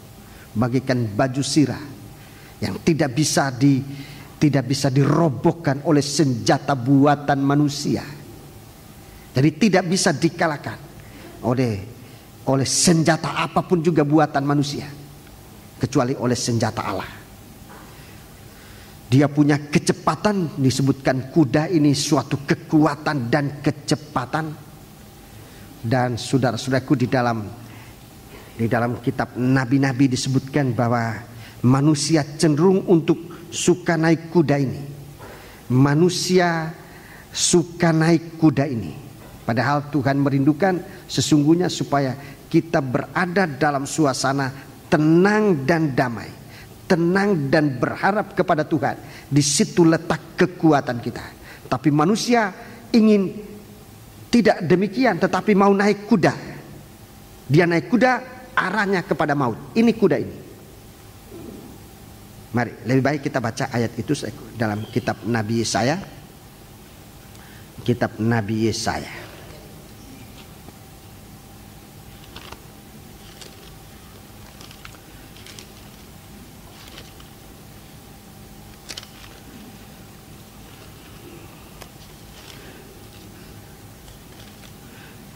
Bagaikan baju sirah yang tidak bisa dirobohkan oleh senjata buatan manusia. Jadi tidak bisa dikalahkan oleh senjata apapun juga buatan manusia, kecuali oleh senjata Allah. Dia punya kecepatan, disebutkan kuda ini suatu kekuatan dan kecepatan. Dan saudara-saudaraku, di dalam kitab nabi-nabi disebutkan bahwa manusia cenderung untuk suka naik kuda ini. Manusia suka naik kuda ini. Padahal Tuhan merindukan sesungguhnya supaya kita berada dalam suasana tenang dan damai, tenang dan berharap kepada Tuhan. Di situ letak kekuatan kita. Tapi manusia ingin tidak demikian, tetapi mau naik kuda. Dia naik kuda, arahnya kepada maut. Ini kuda ini. Mari, lebih baik kita baca ayat itu dalam kitab Nabi Yesaya. Kitab Nabi Yesaya.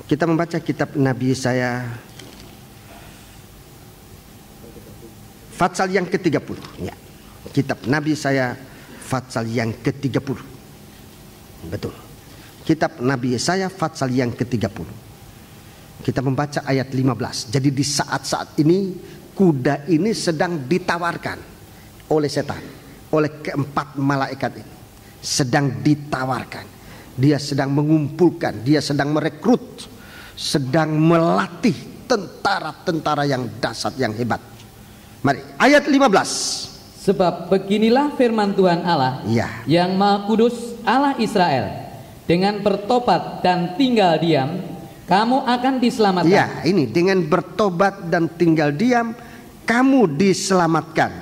Kita membaca kitab Nabi Yesaya Fatsal yang ke-30, ya. Kitab Nabi Yesaya Fatsal yang ke-30. Betul. Kitab Nabi Yesaya Fatsal yang ke-30. Kita membaca ayat 15. Jadi di saat-saat ini kuda ini sedang ditawarkan oleh setan, oleh keempat malaikat ini. Sedang ditawarkan. Dia sedang mengumpulkan, dia sedang merekrut, sedang melatih tentara-tentara yang dahsyat, yang hebat. Mari, ayat 15. Sebab beginilah firman Tuhan Allah, ya, yang Maha Kudus, Allah Israel, dengan bertobat dan tinggal diam, kamu akan diselamatkan. Ya, ini dengan bertobat dan tinggal diam, kamu diselamatkan.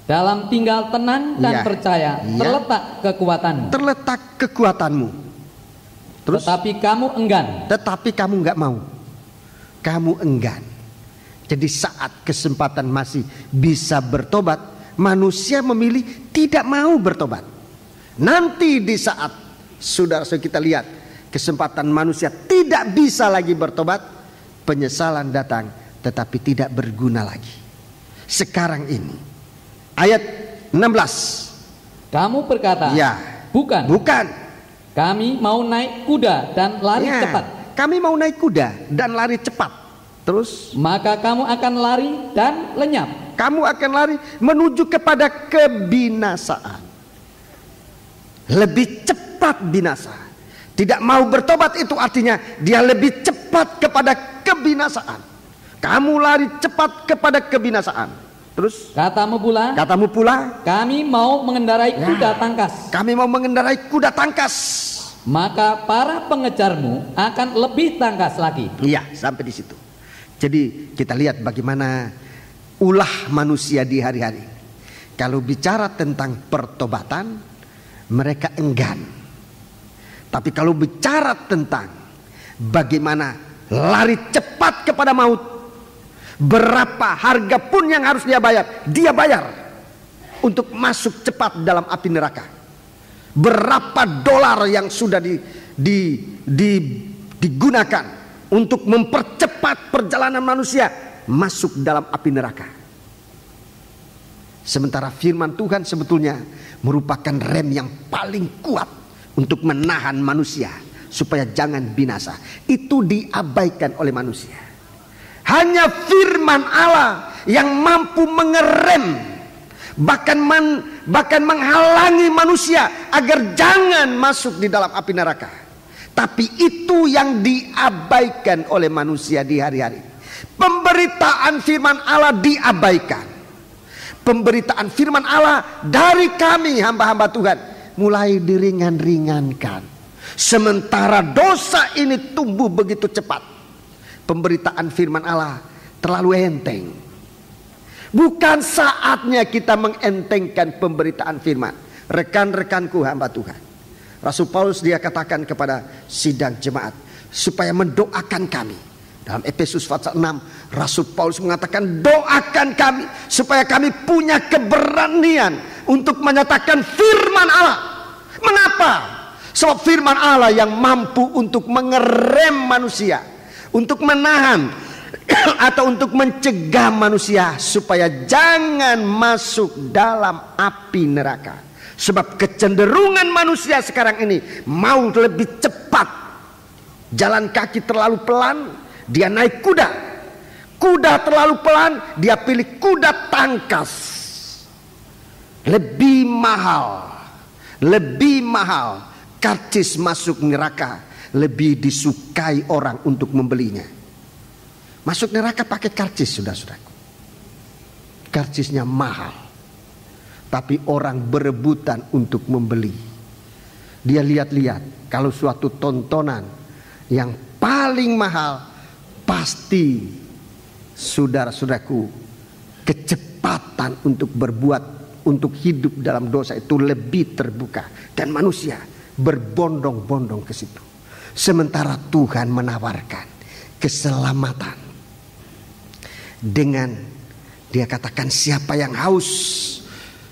Dalam tinggal tenang dan percaya, terletak kekuatanmu. Terletak kekuatanmu. Terus, tetapi kamu enggan. Tetapi kamu enggak mau. Kamu enggan. Jadi saat kesempatan masih bisa bertobat, manusia memilih tidak mau bertobat. Nanti di saat saudara-saudara kita lihat kesempatan manusia tidak bisa lagi bertobat, penyesalan datang tetapi tidak berguna lagi. Sekarang ini ayat 16. Kamu berkata, ya, bukan. Kami mau naik kuda dan lari cepat. Kami mau naik kuda dan lari cepat. Terus, maka kamu akan lari dan lenyap. Kamu akan lari menuju kepada kebinasaan. lebih cepat binasa. Tidak mau bertobat itu artinya dia lebih cepat kepada kebinasaan. Kamu lari cepat kepada kebinasaan. Terus Katamu pula, kami mau mengendarai kuda tangkas. Kami mau mengendarai kuda tangkas. Maka para pengejarmu akan lebih tangkas lagi. Iya, sampai di situ. Jadi kita lihat bagaimana ulah manusia di hari-hari. Kalau bicara tentang pertobatan, mereka enggan. Tapi kalau bicara tentang bagaimana lari cepat kepada maut, berapa harga pun yang harus dia bayar untuk masuk cepat dalam api neraka. Berapa dolar yang sudah digunakan untuk mempercepat perjalanan manusia masuk dalam api neraka. Sementara firman Tuhan sebetulnya merupakan rem yang paling kuat untuk menahan manusia supaya jangan binasa. Itu diabaikan oleh manusia. Hanya firman Allah yang mampu mengerem, bahkan menghalangi manusia agar jangan masuk di dalam api neraka. Tapi itu yang diabaikan oleh manusia di hari-hari. Pemberitaan firman Allah diabaikan. Pemberitaan firman Allah dari kami hamba-hamba Tuhan mulai diringan-ringankan. Sementara dosa ini tumbuh begitu cepat, pemberitaan firman Allah terlalu enteng. Bukan saatnya kita mengentengkan pemberitaan firman. Rekan-rekanku hamba Tuhan, Rasul Paulus dia katakan kepada sidang jemaat supaya mendoakan kami. Dalam Efesus pasal 6, Rasul Paulus mengatakan, doakan kami supaya kami punya keberanian untuk menyatakan firman Allah. Mengapa? Sebab firman Allah yang mampu untuk mengerem manusia, untuk menahan atau untuk mencegah manusia supaya jangan masuk dalam api neraka. Sebab kecenderungan manusia sekarang ini mau lebih cepat. Jalan kaki terlalu pelan, dia naik kuda. Kuda terlalu pelan, dia pilih kuda tangkas. Lebih mahal karcis masuk neraka, lebih disukai orang untuk membelinya. Masuk neraka pakai karcis, saudara-saudaraku. Karcisnya mahal, tapi orang berebutan untuk membeli. Dia lihat-lihat, kalau suatu tontonan yang paling mahal, pasti saudara-saudaraku, kecepatan untuk berbuat, untuk hidup dalam dosa itu lebih terbuka. Dan manusia berbondong-bondong ke situ. Sementara Tuhan menawarkan keselamatan dengan dia katakan, siapa yang haus,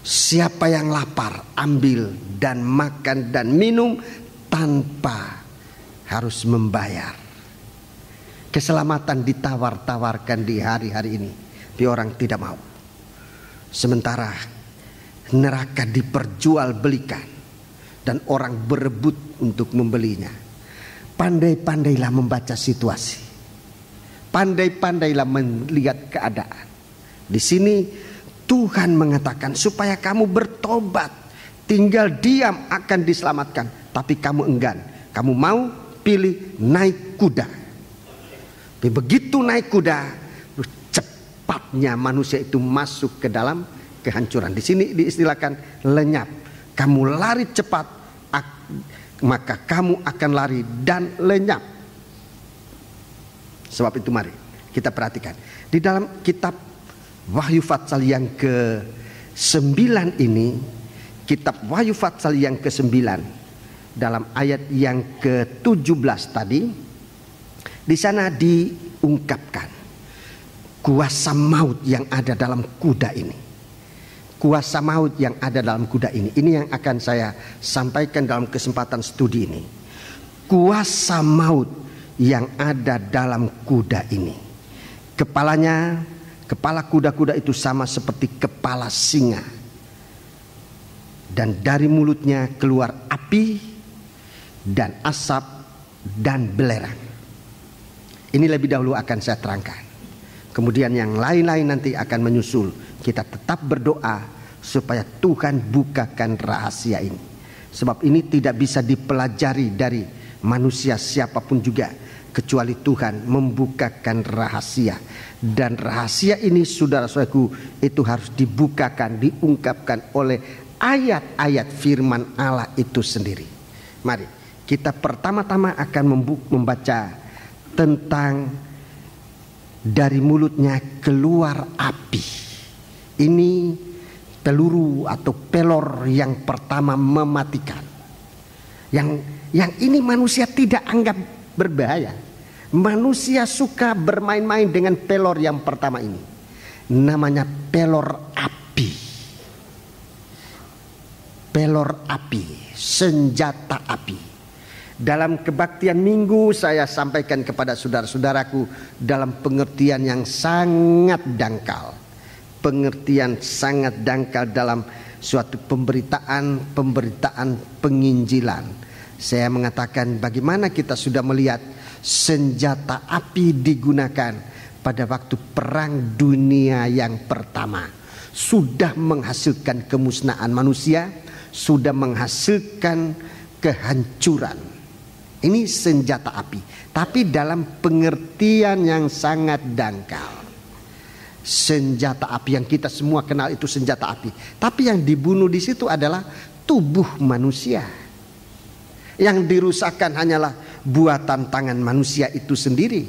siapa yang lapar, ambil dan makan dan minum tanpa harus membayar. Keselamatan ditawar-tawarkan di hari-hari ini, tapi orang tidak mau. Sementara neraka diperjualbelikan dan orang berebut untuk membelinya. Pandai-pandailah membaca situasi. Pandai-pandailah melihat keadaan. Di sini Tuhan mengatakan supaya kamu bertobat, tinggal diam akan diselamatkan. Tapi kamu enggan, kamu mau pilih naik kuda. Tapi begitu naik kuda, cepatnya manusia itu masuk ke dalam kehancuran. Di sini diistilahkan lenyap. Kamu lari cepat, maka kamu akan lari dan lenyap. Sebab itu mari kita perhatikan di dalam kitab Wahyu Fatsal yang ke-9 ini, kitab Wahyu Fatsal yang ke-9 dalam ayat yang ke-17 tadi, di sana diungkapkan kuasa maut yang ada dalam kuda ini. Kuasa maut yang ada dalam kuda ini. Ini yang akan saya sampaikan dalam kesempatan studi ini. Kuasa maut yang ada dalam kuda ini. Kepala kuda-kuda itu sama seperti kepala singa. Dan dari mulutnya keluar api dan asap dan belerang. Ini lebih dahulu akan saya terangkan. Kemudian yang lain-lain nanti akan menyusul. Kita tetap berdoa supaya Tuhan bukakan rahasia ini. Sebab ini tidak bisa dipelajari dari manusia siapapun juga, kecuali Tuhan membukakan rahasia. Dan rahasia ini, saudara-saudaraku, itu harus dibukakan, diungkapkan oleh ayat-ayat firman Allah itu sendiri. Mari kita pertama-tama akan membaca tentang dari mulutnya keluar api. Ini peluru atau pelor yang pertama mematikan. Yang ini manusia tidak anggap berbahaya. Manusia suka bermain-main dengan pelor yang pertama ini. Namanya pelor api. Pelor api, senjata api. Dalam kebaktian minggu saya sampaikan kepada saudara-saudaraku dalam pengertian yang sangat dangkal. Pengertian sangat dangkal dalam suatu pemberitaan penginjilan. Saya mengatakan bagaimana kita sudah melihat senjata api digunakan pada waktu perang dunia yang pertama. Sudah menghasilkan kemusnahan manusia, sudah menghasilkan kehancuran. Ini senjata api, tapi dalam pengertian yang sangat dangkal. Senjata api yang kita semua kenal itu senjata api, tapi yang dibunuh di situ adalah tubuh manusia. Yang dirusakkan hanyalah buatan tangan manusia itu sendiri.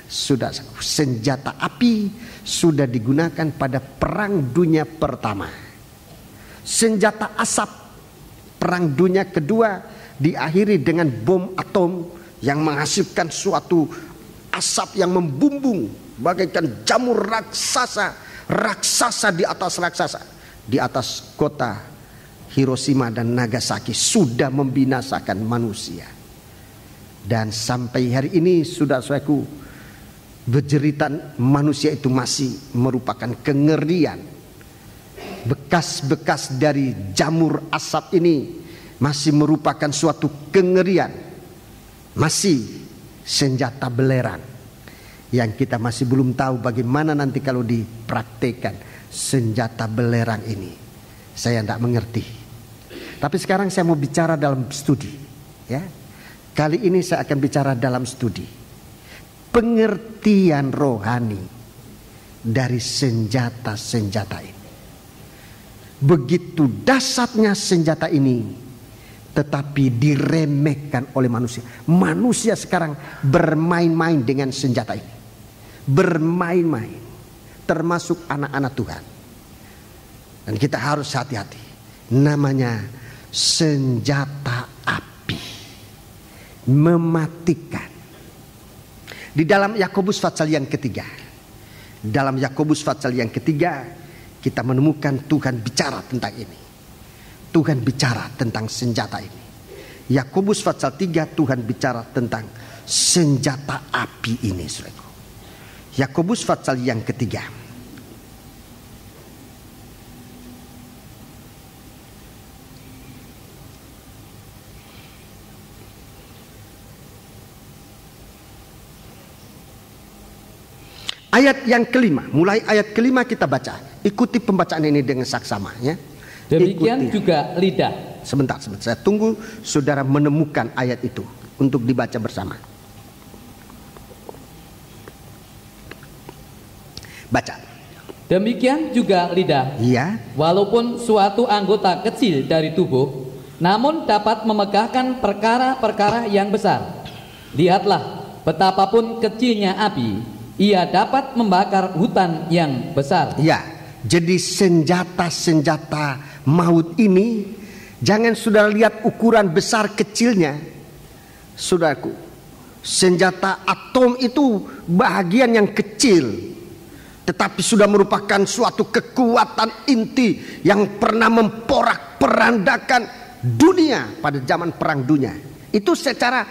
Sudah senjata api sudah digunakan pada perang dunia pertama. Senjata asap perang dunia kedua diakhiri dengan bom atom yang menghasilkan suatu asap yang membumbung bagaikan jamur raksasa di atas raksasa, di atas kota Hiroshima dan Nagasaki, sudah membinasakan manusia. Dan sampai hari ini, saudara-saudaraku, bejeritan manusia itu masih merupakan kengerian. Bekas-bekas dari jamur asap ini masih merupakan suatu kengerian. Masih senjata belerang yang kita masih belum tahu bagaimana nanti kalau dipraktekkan senjata belerang ini. Saya tidak mengerti. Tapi sekarang saya mau bicara dalam studi, ya. Kali ini saya akan bicara dalam studi pengertian rohani dari senjata-senjata ini. Begitu dahsyatnya senjata ini, tetapi diremehkan oleh manusia. Manusia sekarang bermain-main dengan senjata ini. Bermain-main, termasuk anak-anak Tuhan. Dan kita harus hati-hati. Namanya senjata api, mematikan. Di dalam Yakobus pasal yang ketiga, dalam Yakobus pasal yang ketiga, kita menemukan Tuhan bicara tentang ini. Tuhan bicara tentang senjata ini. Yakobus pasal 3 Tuhan bicara tentang senjata api ini, saudaraku. Yakobus pasal yang ketiga. Ayat yang kelima, mulai ayat kelima kita baca. Ikuti pembacaan ini dengan saksama, ya. Demikian Ikuti. juga lidah. Sebentar, saya tunggu saudara menemukan ayat itu untuk dibaca bersama. Baca. Demikian juga lidah. Iya. Walaupun suatu anggota kecil dari tubuh, namun dapat memegahkan perkara-perkara yang besar. Lihatlah, betapapun kecilnya api, ia dapat membakar hutan yang besar. Ya, jadi senjata-senjata maut ini jangan sudah lihat ukuran besar kecilnya, saudaraku. Senjata atom itu bahagian yang kecil, tetapi sudah merupakan suatu kekuatan inti yang pernah memporak-perandakan dunia pada zaman perang dunia. Itu secara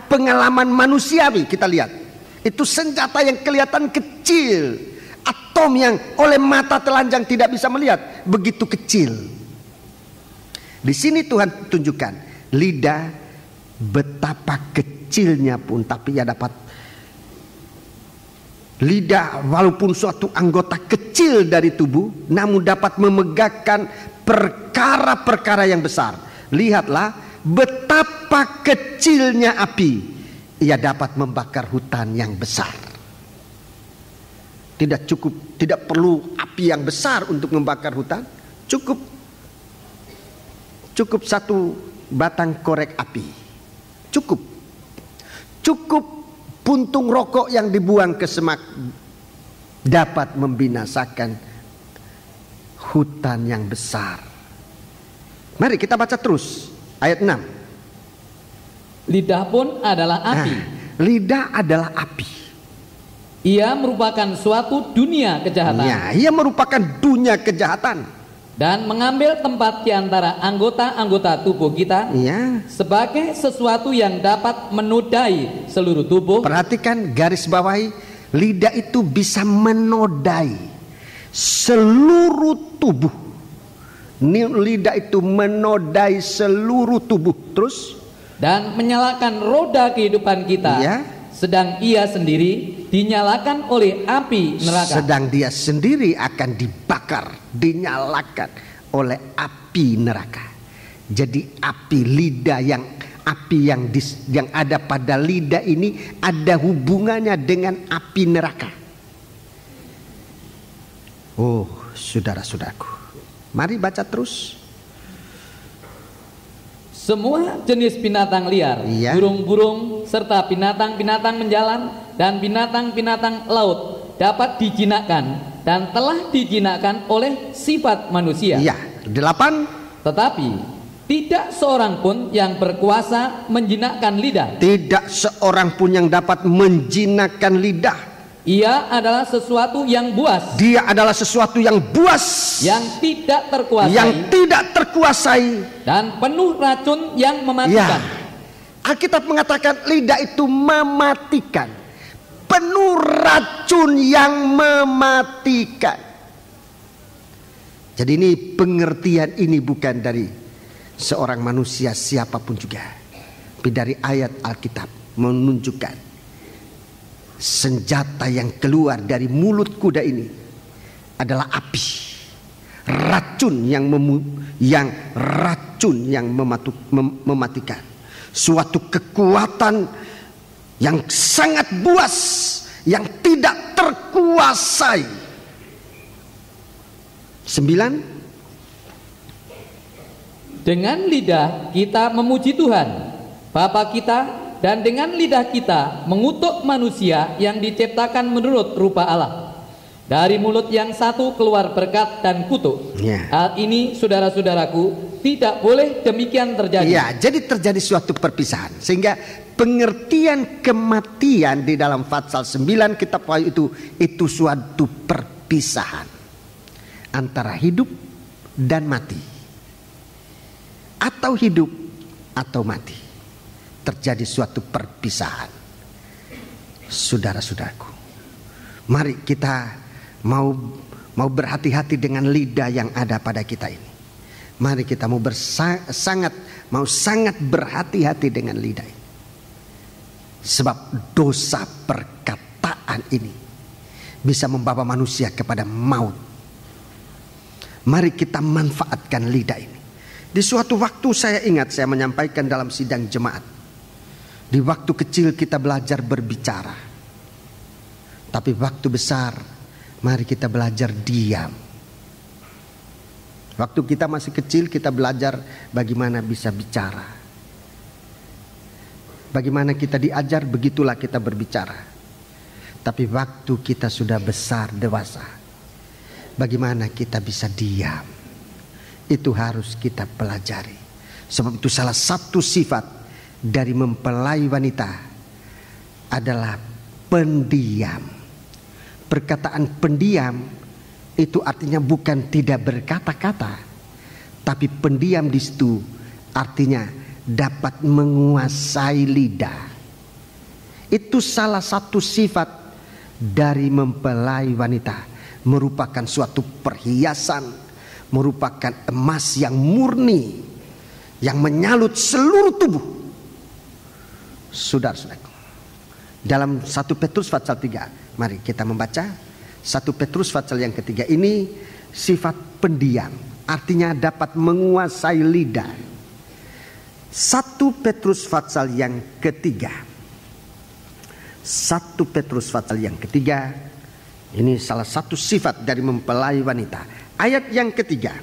pengalaman manusiawi kita lihat. Itu senjata yang kelihatan kecil, atom yang oleh mata telanjang tidak bisa melihat, begitu kecil. Di sini Tuhan tunjukkan lidah betapa kecilnya pun, tapi ia dapat. Lidah walaupun suatu anggota kecil dari tubuh, namun dapat memegahkan perkara-perkara yang besar. Lihatlah betapa kecilnya api, ia dapat membakar hutan yang besar. Tidak cukup, tidak perlu api yang besar untuk membakar hutan. Cukup satu batang korek api. Cukup puntung rokok yang dibuang ke semak dapat membinasakan hutan yang besar. Mari kita baca terus ayat 6. Lidah pun adalah api. Lidah adalah api. Ia merupakan suatu dunia kejahatan. Ya, ia merupakan dunia kejahatan. Dan mengambil tempat di antara anggota-anggota tubuh kita, Ya. sebagai sesuatu yang dapat menodai seluruh tubuh. Perhatikan, garis bawahi, lidah itu bisa menodai seluruh tubuh. Lidah itu menodai seluruh tubuh. Terus, dan menyalakan roda kehidupan kita. Ya. Sedang ia sendiri dinyalakan oleh api neraka. sedang dia sendiri akan dibakar, dinyalakan oleh api neraka. Jadi api lidah yang ada pada lidah ini ada hubungannya dengan api neraka. Oh, saudara-saudaraku, mari baca terus. Semua jenis binatang liar, Iya. burung-burung, serta binatang-binatang menjalan dan binatang-binatang laut dapat dijinakkan dan telah dijinakkan oleh sifat manusia. Iya, 8. Tetapi tidak seorang pun yang berkuasa menjinakkan lidah. Tidak seorang pun yang dapat menjinakkan lidah. Ia adalah sesuatu yang buas, Dia adalah sesuatu yang buas, yang tidak terkuasai, yang tidak terkuasai. dan penuh racun yang Ya, mematikan. Alkitab mengatakan lidah itu mematikan, penuh racun yang mematikan. Jadi ini pengertian ini bukan dari seorang manusia siapapun juga, tapi dari ayat Alkitab menunjukkan senjata yang keluar dari mulut kuda ini adalah api, racun yang mematikan, suatu kekuatan yang sangat buas, yang tidak terkuasai. 9. Dengan lidah kita memuji Tuhan Bapa kita, dan dengan lidah kita mengutuk manusia yang diciptakan menurut rupa Allah. Dari mulut yang satu keluar berkat dan kutuk. Ya. Hal ini, saudara-saudaraku, tidak boleh demikian terjadi. Ya, jadi terjadi suatu perpisahan, sehingga pengertian kematian di dalam pasal 9 kitab Wahyu itu suatu perpisahan antara hidup dan mati, atau hidup atau mati. Terjadi suatu perpisahan. Saudara-saudaraku, mari kita mau berhati-hati dengan lidah yang ada pada kita ini. Mari kita sangat berhati-hati dengan lidah ini. Sebab dosa perkataan ini bisa membawa manusia kepada maut. Mari kita manfaatkan lidah ini. Di suatu waktu saya ingat saya menyampaikan dalam sidang jemaat. Di waktu kecil kita belajar berbicara, tapi waktu besar mari kita belajar diam. Waktu kita masih kecil kita belajar bagaimana bisa bicara. Bagaimana kita diajar, begitulah kita berbicara. Tapi waktu kita sudah besar, dewasa, bagaimana kita bisa diam, itu harus kita pelajari. Sebab itu salah satu sifat dari mempelai wanita adalah pendiam. Perkataan pendiam itu artinya bukan tidak berkata-kata, tapi pendiam di situ artinya dapat menguasai lidah. Itu salah satu sifat dari mempelai wanita, merupakan suatu perhiasan, merupakan emas yang murni yang menyalut seluruh tubuh. Saudara-saudaraku, dalam 1 Petrus pasal 3, mari kita membaca 1 Petrus pasal yang ketiga. Ini sifat pendiam artinya dapat menguasai lidah. 1 Petrus pasal yang ketiga. 1 Petrus pasal yang ketiga. Ini salah satu sifat dari mempelai wanita. Ayat yang ketiga.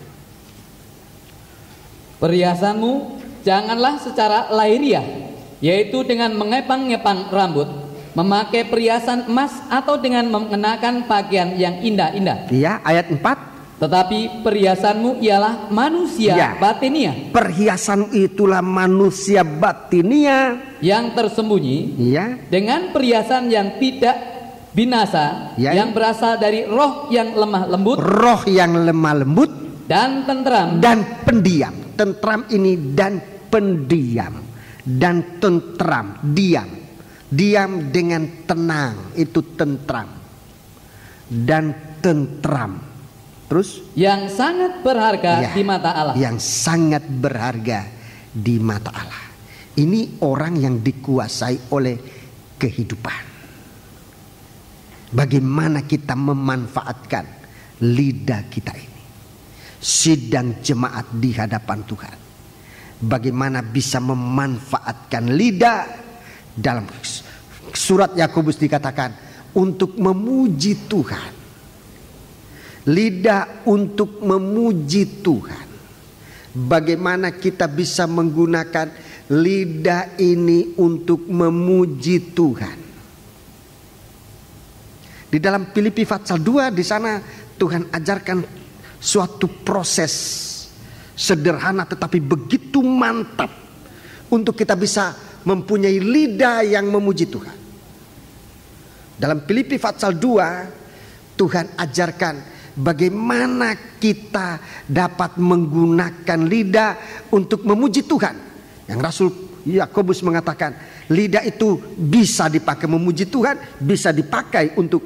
Perhiasanmu janganlah secara lahiriah, yaitu dengan mengepang-ngepang rambut, memakai perhiasan emas, atau dengan mengenakan pakaian yang indah-indah. Iya, ayat 4. Tetapi perhiasanmu ialah manusia batinia. Perhiasan itulah manusia batinia yang tersembunyi dengan perhiasan yang tidak binasa, yang berasal dari roh yang lemah lembut. Roh yang lemah lembut dan tentram. Dan pendiam. Tentram ini dan pendiam. Dan tentram, diam. Diam dengan tenang, itu tentram. Dan tentram. Terus? Yang sangat berharga di mata Allah. Yang sangat berharga di mata Allah. Ini orang yang dikuasai oleh kehidupan. Bagaimana kita memanfaatkan lidah kita ini. Sidang jemaat di hadapan Tuhan. Bagaimana bisa memanfaatkan lidah. Dalam surat Yakobus dikatakan untuk memuji Tuhan. Lidah untuk memuji Tuhan. Bagaimana kita bisa menggunakan lidah ini untuk memuji Tuhan? Di dalam Filipi pasal 2 di sana Tuhan ajarkan suatu proses sederhana tetapi begitu mantap untuk kita bisa mempunyai lidah yang memuji Tuhan. Dalam Filipi pasal 2 Tuhan ajarkan bagaimana kita dapat menggunakan lidah untuk memuji Tuhan. Yang Rasul Yakobus mengatakan lidah itu bisa dipakai memuji Tuhan, bisa dipakai untuk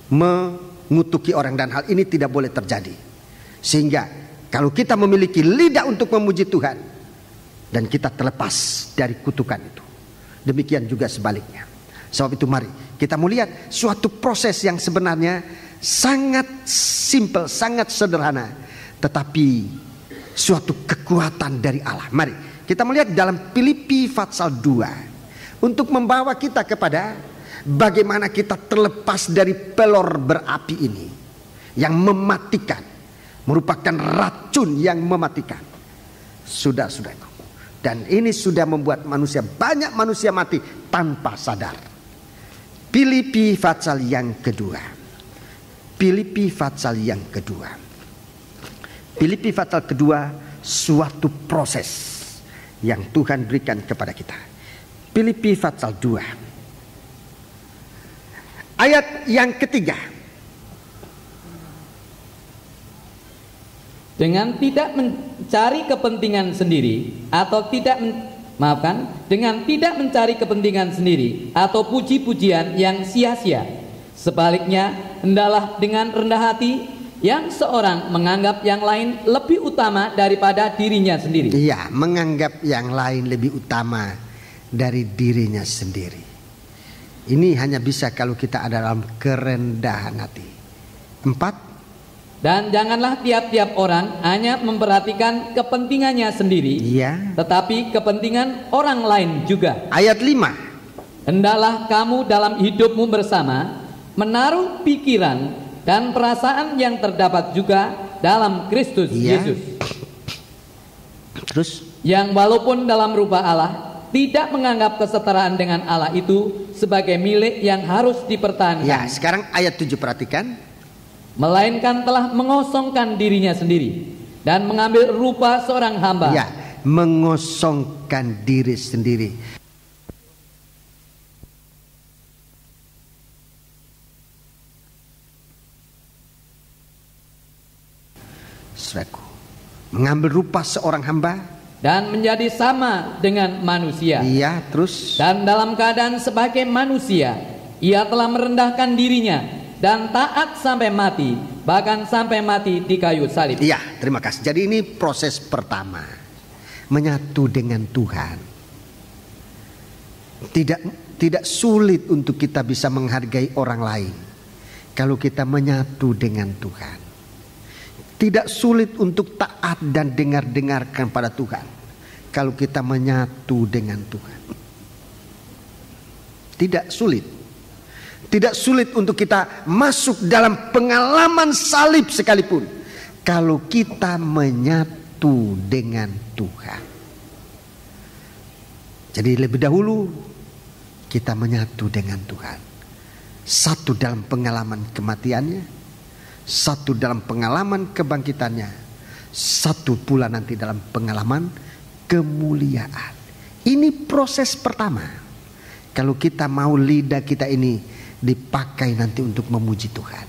mengutuki orang, dan hal ini tidak boleh terjadi. Sehingga kalau kita memiliki lidah untuk memuji Tuhan dan kita terlepas dari kutukan itu, demikian juga sebaliknya. Sebab itu mari kita mau lihat suatu proses yang sebenarnya sangat simpel, sangat sederhana, tetapi suatu kekuatan dari Allah. Mari kita melihat dalam Filipi pasal 2 untuk membawa kita kepada bagaimana kita terlepas dari pelor berapi ini yang mematikan, merupakan racun yang mematikan. Saudara-saudaraku, dan ini sudah membuat banyak manusia mati tanpa sadar. Filipi pasal yang kedua. Filipi pasal yang kedua. Filipi pasal kedua, suatu proses yang Tuhan berikan kepada kita. Filipi pasal 2. Ayat yang ketiga. Dengan tidak mencari kepentingan sendiri atau dengan tidak mencari kepentingan sendiri atau puji-pujian yang sia-sia. Sebaliknya, hendaklah dengan rendah hati yang seorang menganggap yang lain lebih utama daripada dirinya sendiri. Iya, menganggap yang lain lebih utama dari dirinya sendiri. Ini hanya bisa kalau kita ada dalam kerendahan hati. 4. Dan janganlah tiap-tiap orang hanya memperhatikan kepentingannya sendiri, tetapi kepentingan orang lain juga. Ayat 5. Hendaklah kamu dalam hidupmu bersama menaruh pikiran dan perasaan yang terdapat juga dalam Kristus Yesus. Terus, yang walaupun dalam rupa Allah tidak menganggap kesetaraan dengan Allah itu sebagai milik yang harus dipertahankan. Ya, sekarang ayat 7 perhatikan. Melainkan telah mengosongkan dirinya sendiri dan mengambil rupa seorang hamba. Ya, mengosongkan diri sendiri. Saudaraku, mengambil rupa seorang hamba dan menjadi sama dengan manusia. Iya, terus. Dan dalam keadaan sebagai manusia, ia telah merendahkan dirinya dan taat sampai mati, bahkan sampai mati di kayu salib. Iya, terima kasih. Jadi ini proses pertama, menyatu dengan Tuhan. Tidak sulit untuk kita bisa menghargai orang lain kalau kita menyatu dengan Tuhan. Tidak sulit untuk taat dan dengar-dengarkan pada Tuhan kalau kita menyatu dengan Tuhan. Tidak sulit. Tidak sulit untuk kita masuk dalam pengalaman salib sekalipun kalau kita menyatu dengan Tuhan. Jadi lebih dahulu kita menyatu dengan Tuhan. Satu dalam pengalaman kematiannya, satu dalam pengalaman kebangkitannya, satu pula nanti dalam pengalaman kemuliaan. Ini proses pertama. Kalau kita mau lidah kita ini dipakai nanti untuk memuji Tuhan,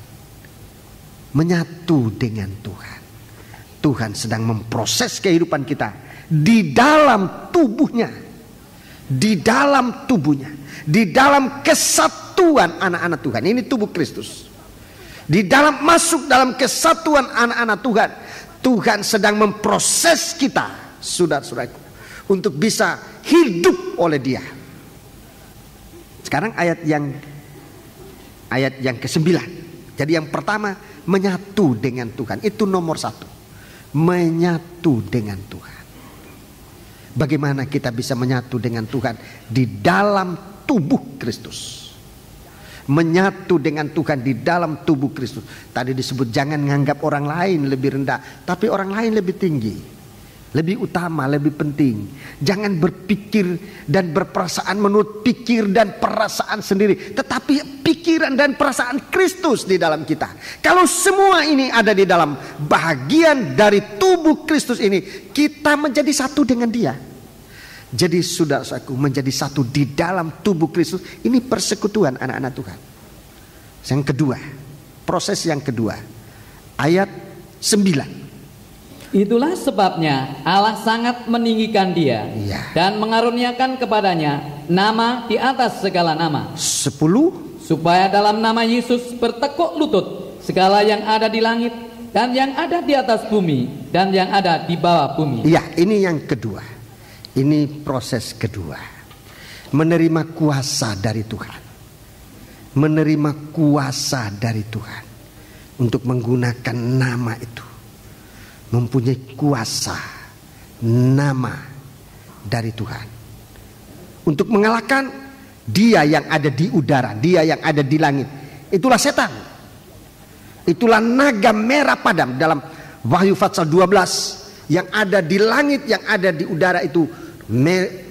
menyatu dengan Tuhan. Tuhan sedang memproses kehidupan kita di dalam tubuhnya, di dalam tubuhnya, di dalam kesatuan anak-anak Tuhan. Ini tubuh Kristus. Di dalam masuk dalam kesatuan anak-anak Tuhan, Tuhan sedang memproses kita, saudara-saudaraku, untuk bisa hidup oleh Dia. Sekarang ayat yang ke-9. Jadi yang pertama, menyatu dengan Tuhan. Itu nomor 1. Menyatu dengan Tuhan. Bagaimana kita bisa menyatu dengan Tuhan di dalam tubuh Kristus? Menyatu dengan Tuhan di dalam tubuh Kristus. Tadi disebut jangan menganggap orang lain lebih rendah, tapi orang lain lebih tinggi, lebih utama, lebih penting. Jangan berpikir dan berperasaan menurut pikir dan perasaan sendiri, tetapi pikiran dan perasaan Kristus di dalam kita. Kalau semua ini ada di dalam bahagian dari tubuh Kristus ini, kita menjadi satu dengan Dia. Jadi saudaraku, menjadi satu di dalam tubuh Kristus. Ini persekutuan anak-anak Tuhan. Yang kedua, proses yang kedua, ayat 9. Itulah sebabnya Allah sangat meninggikan Dia, dan mengaruniakan kepadanya nama di atas segala nama. 10. Supaya dalam nama Yesus bertekuk lutut segala yang ada di langit dan yang ada di atas bumi dan yang ada di bawah bumi. Iya, ini yang kedua. Ini proses kedua. Menerima kuasa dari Tuhan. Menerima kuasa dari Tuhan untuk menggunakan nama itu. Mempunyai kuasa nama dari Tuhan untuk mengalahkan dia yang ada di udara, dia yang ada di langit. Itulah setan. Itulah naga merah padam dalam Wahyu pasal 12. Yang ada di langit, yang ada di udara itu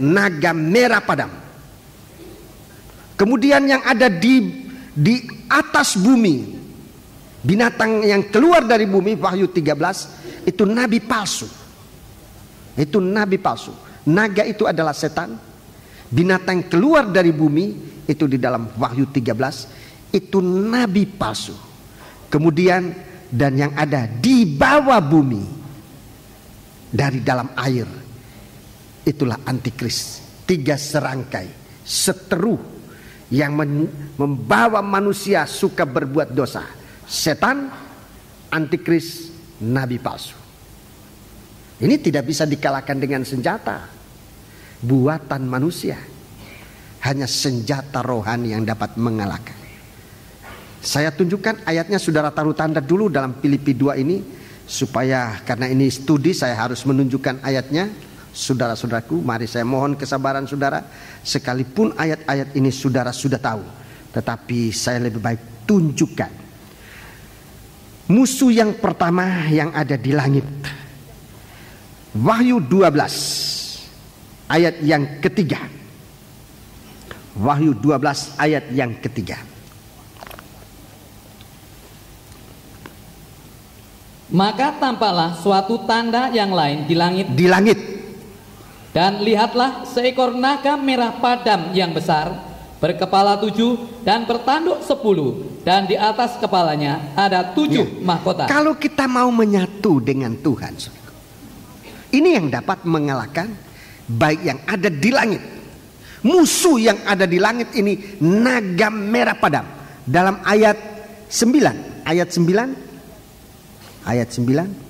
naga merah padam. Kemudian yang ada di atas bumi, binatang yang keluar dari bumi, Wahyu 13, itu nabi palsu. Itu nabi palsu. Naga itu adalah setan. Binatang yang keluar dari bumi itu di dalam Wahyu 13 itu nabi palsu. Kemudian dan yang ada di bawah bumi, dari dalam air, itulah antikris. 3 serangkai seteru yang membawa manusia suka berbuat dosa. Setan, antikris, nabi palsu. Ini tidak bisa dikalahkan dengan senjata buatan manusia. Hanya senjata rohani yang dapat mengalahkan. Saya tunjukkan ayatnya, saudara taruh tanda dulu dalam Filipi 2 ini, supaya karena ini studi saya harus menunjukkan ayatnya. Saudara-saudaraku, mari saya mohon kesabaran saudara. Sekalipun ayat-ayat ini saudara sudah tahu, tetapi saya lebih baik tunjukkan. Musuh yang pertama yang ada di langit, Wahyu 12 ayat yang ketiga. Wahyu 12 ayat yang ketiga. Maka tampaklah suatu tanda yang lain di langit. Di langit. Dan lihatlah seekor naga merah padam yang besar, berkepala 7 dan bertanduk 10, dan di atas kepalanya ada 7 mahkota. Kalau kita mau menyatu dengan Tuhan, ini yang dapat mengalahkan baik yang ada di langit. Musuh yang ada di langit ini naga merah padam. Dalam ayat 9, ayat 9, ayat 9.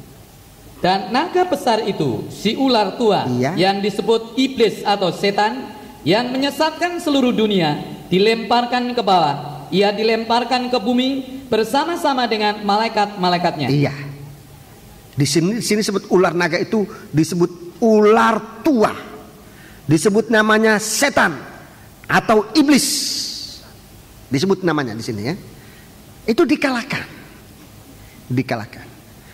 Dan naga besar itu, si ular tua, yang disebut iblis atau setan, yang menyesatkan seluruh dunia, dilemparkan ke bawah. Ia dilemparkan ke bumi bersama-sama dengan malaikat-malaikatnya. Iya. Di sini disebut ular naga itu disebut ular tua. Disebut namanya setan atau iblis. Disebut namanya di sini ya. Itu dikalahkan. Dikalahkan.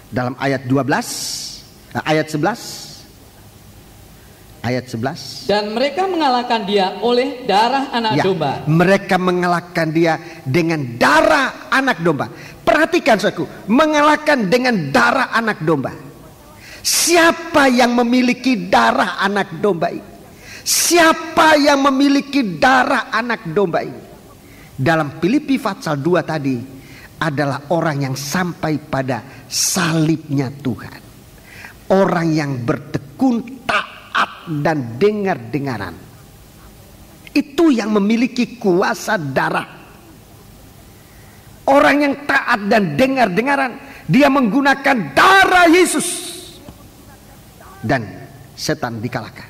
Dalam ayat 12, ayat 11. Ayat 11. Dan mereka mengalahkan dia oleh darah anak domba. Mereka mengalahkan dia dengan darah anak domba. Perhatikan saudaraku, mengalahkan dengan darah anak domba. Siapa yang memiliki darah anak domba ini? Siapa yang memiliki darah anak domba ini? Dalam Filipi pasal 2 tadi adalah orang yang sampai pada salibnya Tuhan. Orang yang bertekun, taat dan dengar-dengaran. Itu yang memiliki kuasa darah. Orang yang taat dan dengar-dengaran, dia menggunakan darah Yesus. Dan setan dikalahkan.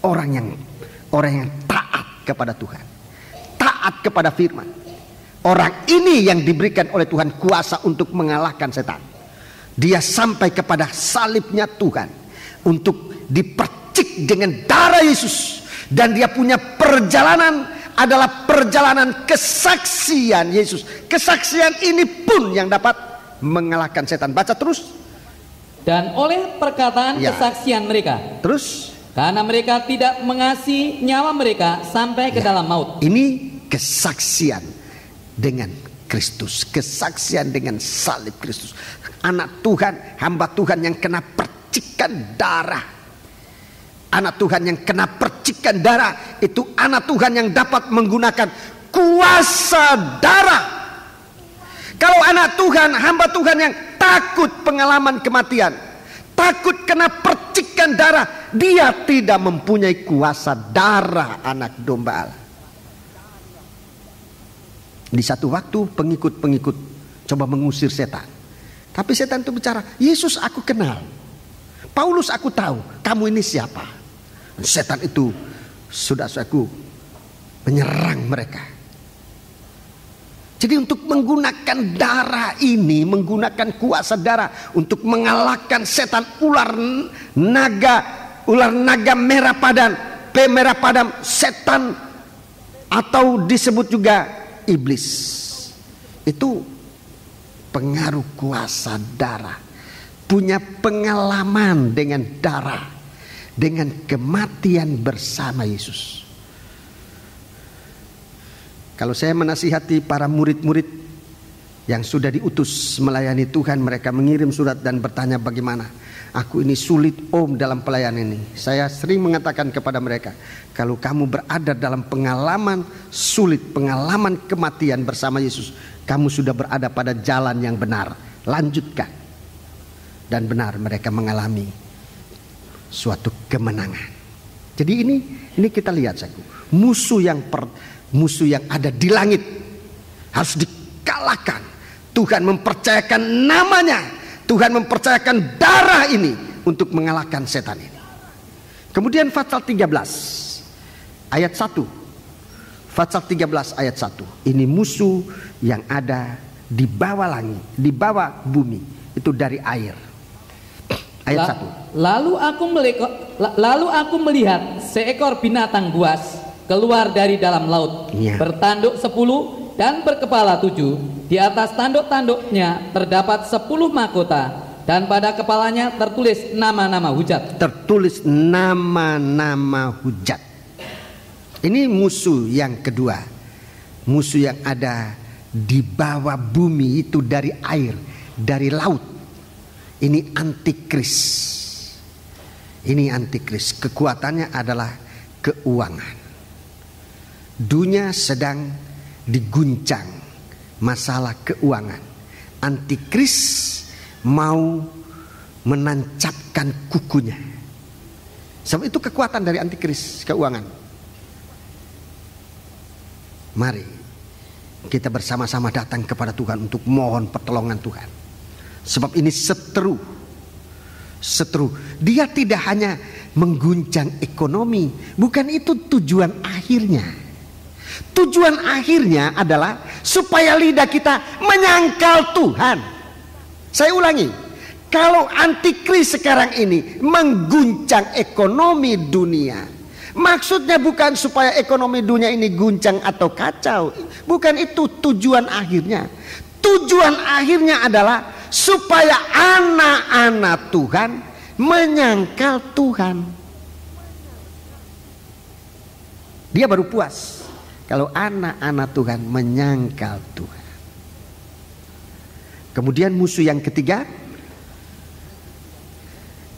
Orang yang taat kepada Tuhan, taat kepada firman. Orang ini yang diberikan oleh Tuhan kuasa untuk mengalahkan setan. Dia sampai kepada salibnya Tuhan untuk dipercik dengan darah Yesus. Dan dia punya perjalanan adalah perjalanan kesaksian Yesus. Kesaksian ini pun yang dapat mengalahkan setan. Baca terus. Dan oleh perkataan kesaksian mereka. Terus. Karena mereka tidak mengasihi nyawa mereka sampai ke dalam maut. Ini kesaksian dengan Kristus. Kesaksian dengan salib Kristus. Anak Tuhan, hamba Tuhan yang kena percikan darah. Anak Tuhan yang kena percikan darah itu anak Tuhan yang dapat menggunakan kuasa darah. Kalau anak Tuhan, hamba Tuhan yang takut pengalaman kematian, takut kena percikan darah, dia tidak mempunyai kuasa darah anak domba Allah. Di satu waktu pengikut-pengikut coba mengusir setan. Tapi setan itu bicara, Yesus aku kenal, Paulus aku tahu, kamu ini siapa? Setan itu saudara-saudaraku menyerang mereka. Jadi untuk menggunakan darah ini, menggunakan kuasa darah untuk mengalahkan setan ular naga merah padam, merah padam, setan atau disebut juga iblis. Itu pengaruh kuasa darah. Punya pengalaman dengan darah. Dengan kematian bersama Yesus. Kalau saya menasihati para murid-murid yang sudah diutus melayani Tuhan, mereka mengirim surat dan bertanya bagaimana. Aku ini sulit om dalam pelayanan ini. Saya sering mengatakan kepada mereka, kalau kamu berada dalam pengalaman sulit, pengalaman kematian bersama Yesus, kamu sudah berada pada jalan yang benar. Lanjutkan. Dan benar mereka mengalami suatu kemenangan. Jadi ini kita lihat saja. Musuh yang ada di langit harus dikalahkan. Tuhan mempercayakan namanya. Tuhan mempercayakan darah ini untuk mengalahkan setan ini. Kemudian pasal 13 ayat 1. Pasal 13 ayat 1. Ini musuh yang ada di bawah langit, di bawah bumi, itu dari air. Ayat 1. Lalu aku melihat seekor binatang buas keluar dari dalam laut, bertanduk 10 dan berkepala 7. Di atas tanduk-tanduknya terdapat 10 mahkota, dan pada kepalanya tertulis nama-nama hujat. Tertulis nama-nama hujat. Ini musuh yang kedua. Musuh yang ada di bawah bumi itu dari air, dari laut. Ini antikris. Ini antikris. Kekuatannya adalah keuangan. Dunia sedang diguncang masalah keuangan. Antikris mau menancapkan kukunya. Sebab itu kekuatan dari antikris, keuangan. Mari kita bersama-sama datang kepada Tuhan untuk mohon pertolongan Tuhan. Sebab ini seteru. Dia tidak hanya mengguncang ekonomi. Bukan itu tujuan akhirnya. Tujuan akhirnya adalah supaya lidah kita menyangkal Tuhan. Saya ulangi. Kalau antikris sekarang ini mengguncang ekonomi dunia, maksudnya bukan supaya ekonomi dunia ini guncang atau kacau. Bukan itu tujuan akhirnya. Tujuan akhirnya adalah supaya anak-anak Tuhan menyangkal Tuhan. Dia baru puas kalau anak-anak Tuhan menyangkal Tuhan. Kemudian musuh yang ketiga,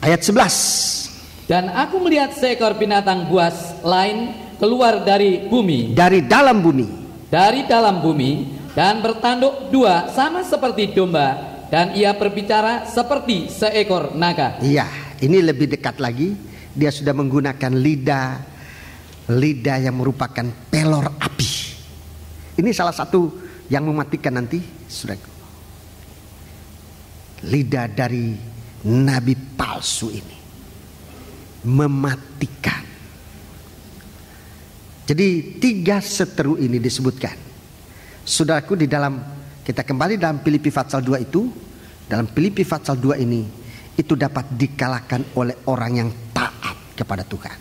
ayat 11. Dan aku melihat seekor binatang buas lain keluar dari bumi. Dari dalam bumi. Dari dalam bumi. Dan bertanduk dua sama seperti domba. Dan ia berbicara seperti seekor naga. Iya, ini lebih dekat lagi. Dia sudah menggunakan lidah yang merupakan pelor api. Ini salah satu yang mematikan nanti, saudaraku. Lidah dari nabi palsu ini mematikan. Jadi 3 seteru ini disebutkan, saudaraku, di dalam, kita kembali dalam Filipi pasal 2 itu. Dalam Filipi pasal 2 ini, itu dapat dikalahkan oleh orang yang taat kepada Tuhan,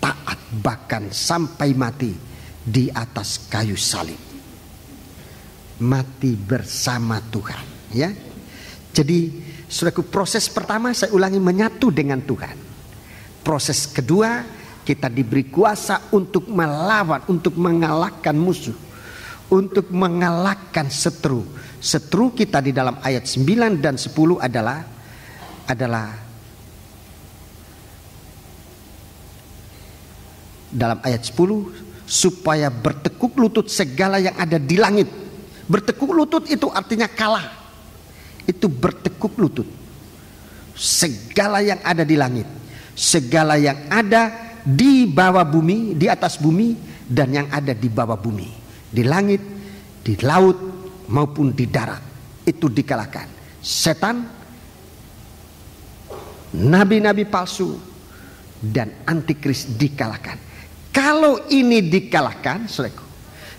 taat bahkan sampai mati di atas kayu salib, mati bersama Tuhan, ya. Jadi saudaraku, proses pertama saya ulangi, menyatu dengan Tuhan. Proses kedua, kita diberi kuasa untuk melawan, untuk mengalahkan musuh, untuk mengalahkan seteru. Seteru kita di dalam ayat 9 dan 10 adalah dalam ayat 10, supaya bertekuk lutut segala yang ada di langit. Bertekuk lutut itu artinya kalah. Itu bertekuk lutut segala yang ada di langit, segala yang ada di bawah bumi, di atas bumi, dan yang ada di bawah bumi, di langit, di laut maupun di darat. Itu dikalahkan. Setan, nabi-nabi palsu, dan antikris dikalahkan. Kalau ini dikalahkan, saudaraku,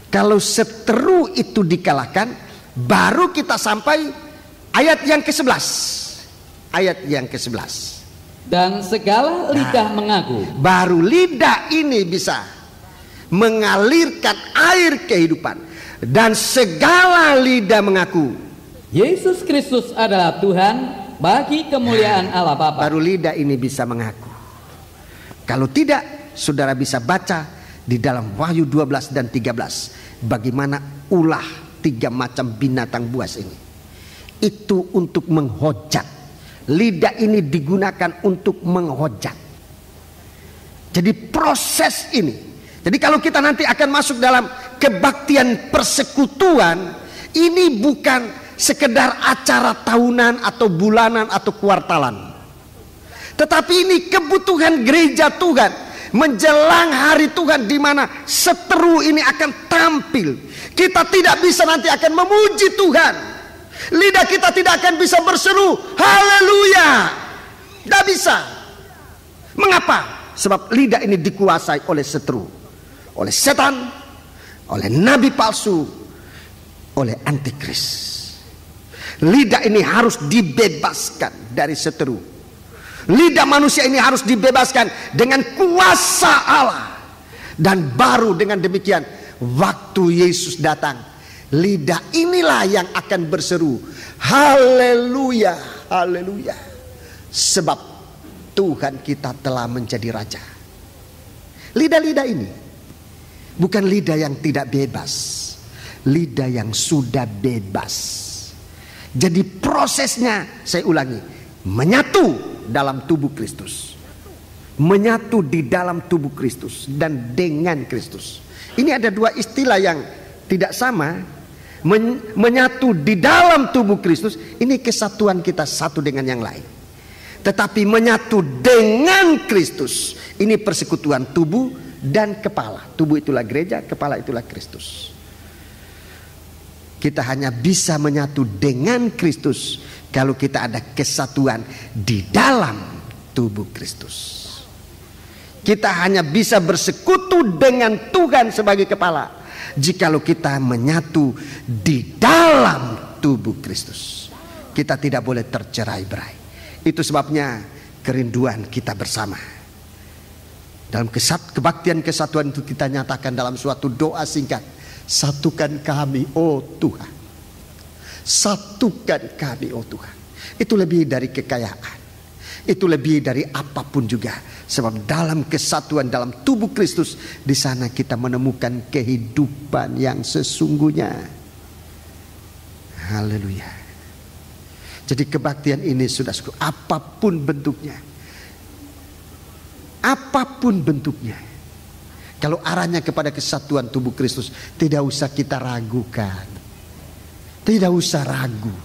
kalau seteru itu dikalahkan, baru kita sampai ayat yang ke-11. Ayat yang ke-11. Dan segala lidah mengaku. Baru lidah ini bisa mengalirkan air kehidupan. Dan segala lidah mengaku Yesus Kristus adalah Tuhan, bagi kemuliaan Allah Bapa. Baru lidah ini bisa mengaku. Kalau tidak, saudara bisa baca di dalam Wahyu 12 dan 13. Bagaimana ulah 3 macam binatang buas ini. Itu untuk menghujat. Lidah ini digunakan untuk menghujat. Jadi proses ini. Jadi kalau kita nanti akan masuk dalam kebaktian persekutuan, ini bukan sekedar acara tahunan atau bulanan atau kuartalan. Tetapi ini kebutuhan gereja Tuhan menjelang hari Tuhan, di mana seteru ini akan tampil. Kita tidak bisa nanti akan memuji Tuhan. Lidah kita tidak akan bisa berseru haleluya. Tidak bisa. Mengapa? Sebab lidah ini dikuasai oleh seteru, oleh setan, oleh nabi palsu, oleh antikris. Lidah ini harus dibebaskan dari seteru. Lidah manusia ini harus dibebaskan dengan kuasa Allah. Dan baru dengan demikian, waktu Yesus datang, lidah inilah yang akan berseru haleluya, haleluya. Sebab Tuhan kita telah menjadi raja. Lidah-lidah ini bukan lidah yang tidak bebas, lidah yang sudah bebas. Jadi prosesnya, saya ulangi, menyatu dalam tubuh Kristus, menyatu di dalam tubuh Kristus dan dengan Kristus. Ini ada 2 istilah yang tidak sama. Menyatu di dalam tubuh Kristus, ini kesatuan kita satu dengan yang lain. Tetapi menyatu dengan Kristus, ini persekutuan tubuh dan kepala. Tubuh itulah gereja, kepala itulah Kristus. Kita hanya bisa menyatu dengan Kristus kalau kita ada kesatuan di dalam tubuh Kristus. Kita hanya bisa bersekutu dengan Tuhan sebagai kepala jikalau kita menyatu di dalam tubuh Kristus. kita tidak boleh tercerai-berai. Itu sebabnya kerinduan kita bersama. Dalam kebaktian kesatuan itu kita nyatakan dalam suatu doa singkat. Satukan kami, oh Tuhan. Satukan kami, oh Tuhan. Itu lebih dari kekayaan. Itu lebih dari apapun juga. Sebab dalam kesatuan dalam tubuh Kristus, di sana kita menemukan kehidupan yang sesungguhnya. Haleluya. Jadi kebaktian ini sudah apapun bentuknya. Apapun bentuknya. Kalau arahnya kepada kesatuan tubuh Kristus, tidak usah kita ragukan. Tidak usah ragu.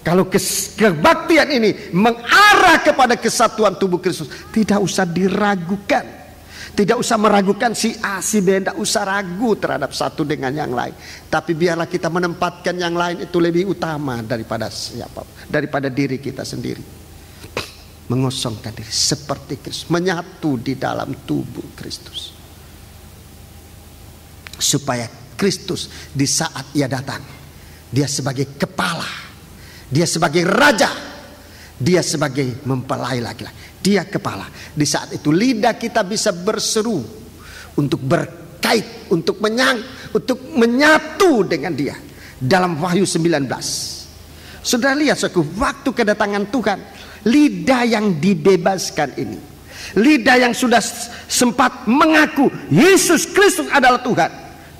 Kalau kebaktian ini mengarah kepada kesatuan tubuh Kristus, tidak usah diragukan. Tidak usah meragukan si A, si B, tidak usah ragu terhadap satu dengan yang lain. Tapi biarlah kita menempatkan yang lain itu lebih utama daripada siapa, daripada diri kita sendiri. Mengosongkan diri seperti Kristus, menyatu di dalam tubuh Kristus. Supaya Kristus di saat ia datang, dia sebagai kepala, dia sebagai raja, dia sebagai mempelai laki-laki, dia kepala. Di saat itu lidah kita bisa berseru untuk berkait, untuk menyatu dengan dia. Dalam Wahyu 19, sudah lihat suatu waktu kedatangan Tuhan, lidah yang dibebaskan ini, lidah yang sudah sempat mengaku Yesus Kristus adalah Tuhan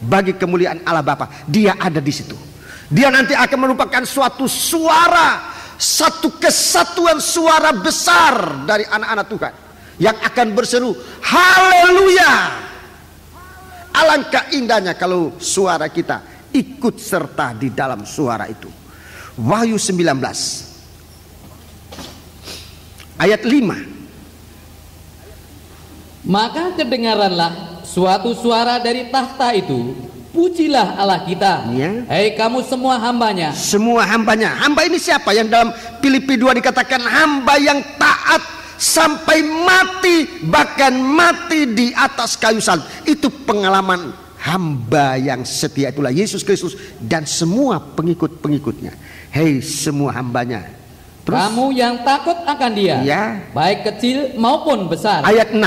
bagi kemuliaan Allah Bapa, dia ada di situ. Dia nanti akan merupakan suatu suara, satu kesatuan suara besar dari anak-anak Tuhan yang akan berseru haleluya. Alangkah indahnya kalau suara kita ikut serta di dalam suara itu. Wahyu 19 ayat 5. Maka kedengaranlah suatu suara dari tahta itu, pujilah Allah kita, ya. Hei kamu semua hambanya. Semua hambanya. Hamba ini siapa? Yang dalam Filipi 2 dikatakan hamba yang taat sampai mati, bahkan mati di atas kayu salib. Itu pengalaman hamba yang setia, itulah Yesus Kristus dan semua pengikut-pengikutnya. Hei semua hambanya. Terus, kamu yang takut akan dia, ya, baik kecil maupun besar. Ayat 6.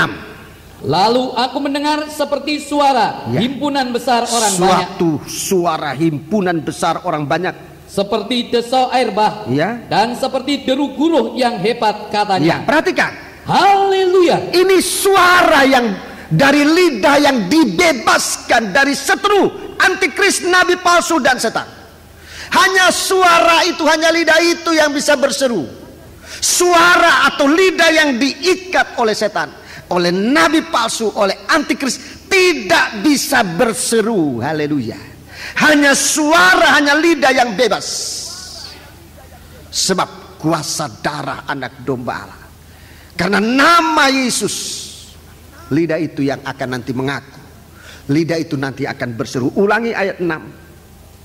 Lalu aku mendengar seperti suara, ya, himpunan besar orang banyak. Suatu suara himpunan besar orang banyak. Seperti desau air bah, ya, dan seperti deru guruh yang hebat katanya. Ya, perhatikan. Haleluya. Ini suara yang dari lidah yang dibebaskan dari seteru, antikris, nabi palsu dan setan. Hanya suara itu, hanya lidah itu yang bisa berseru. Suara atau lidah yang diikat oleh setan, oleh nabi palsu, oleh antikris, tidak bisa berseru. Haleluya. Hanya suara, hanya lidah yang bebas. Sebab kuasa darah anak domba Allah. Karena nama Yesus, lidah itu yang akan nanti mengaku. Lidah itu nanti akan berseru. Ulangi ayat 6.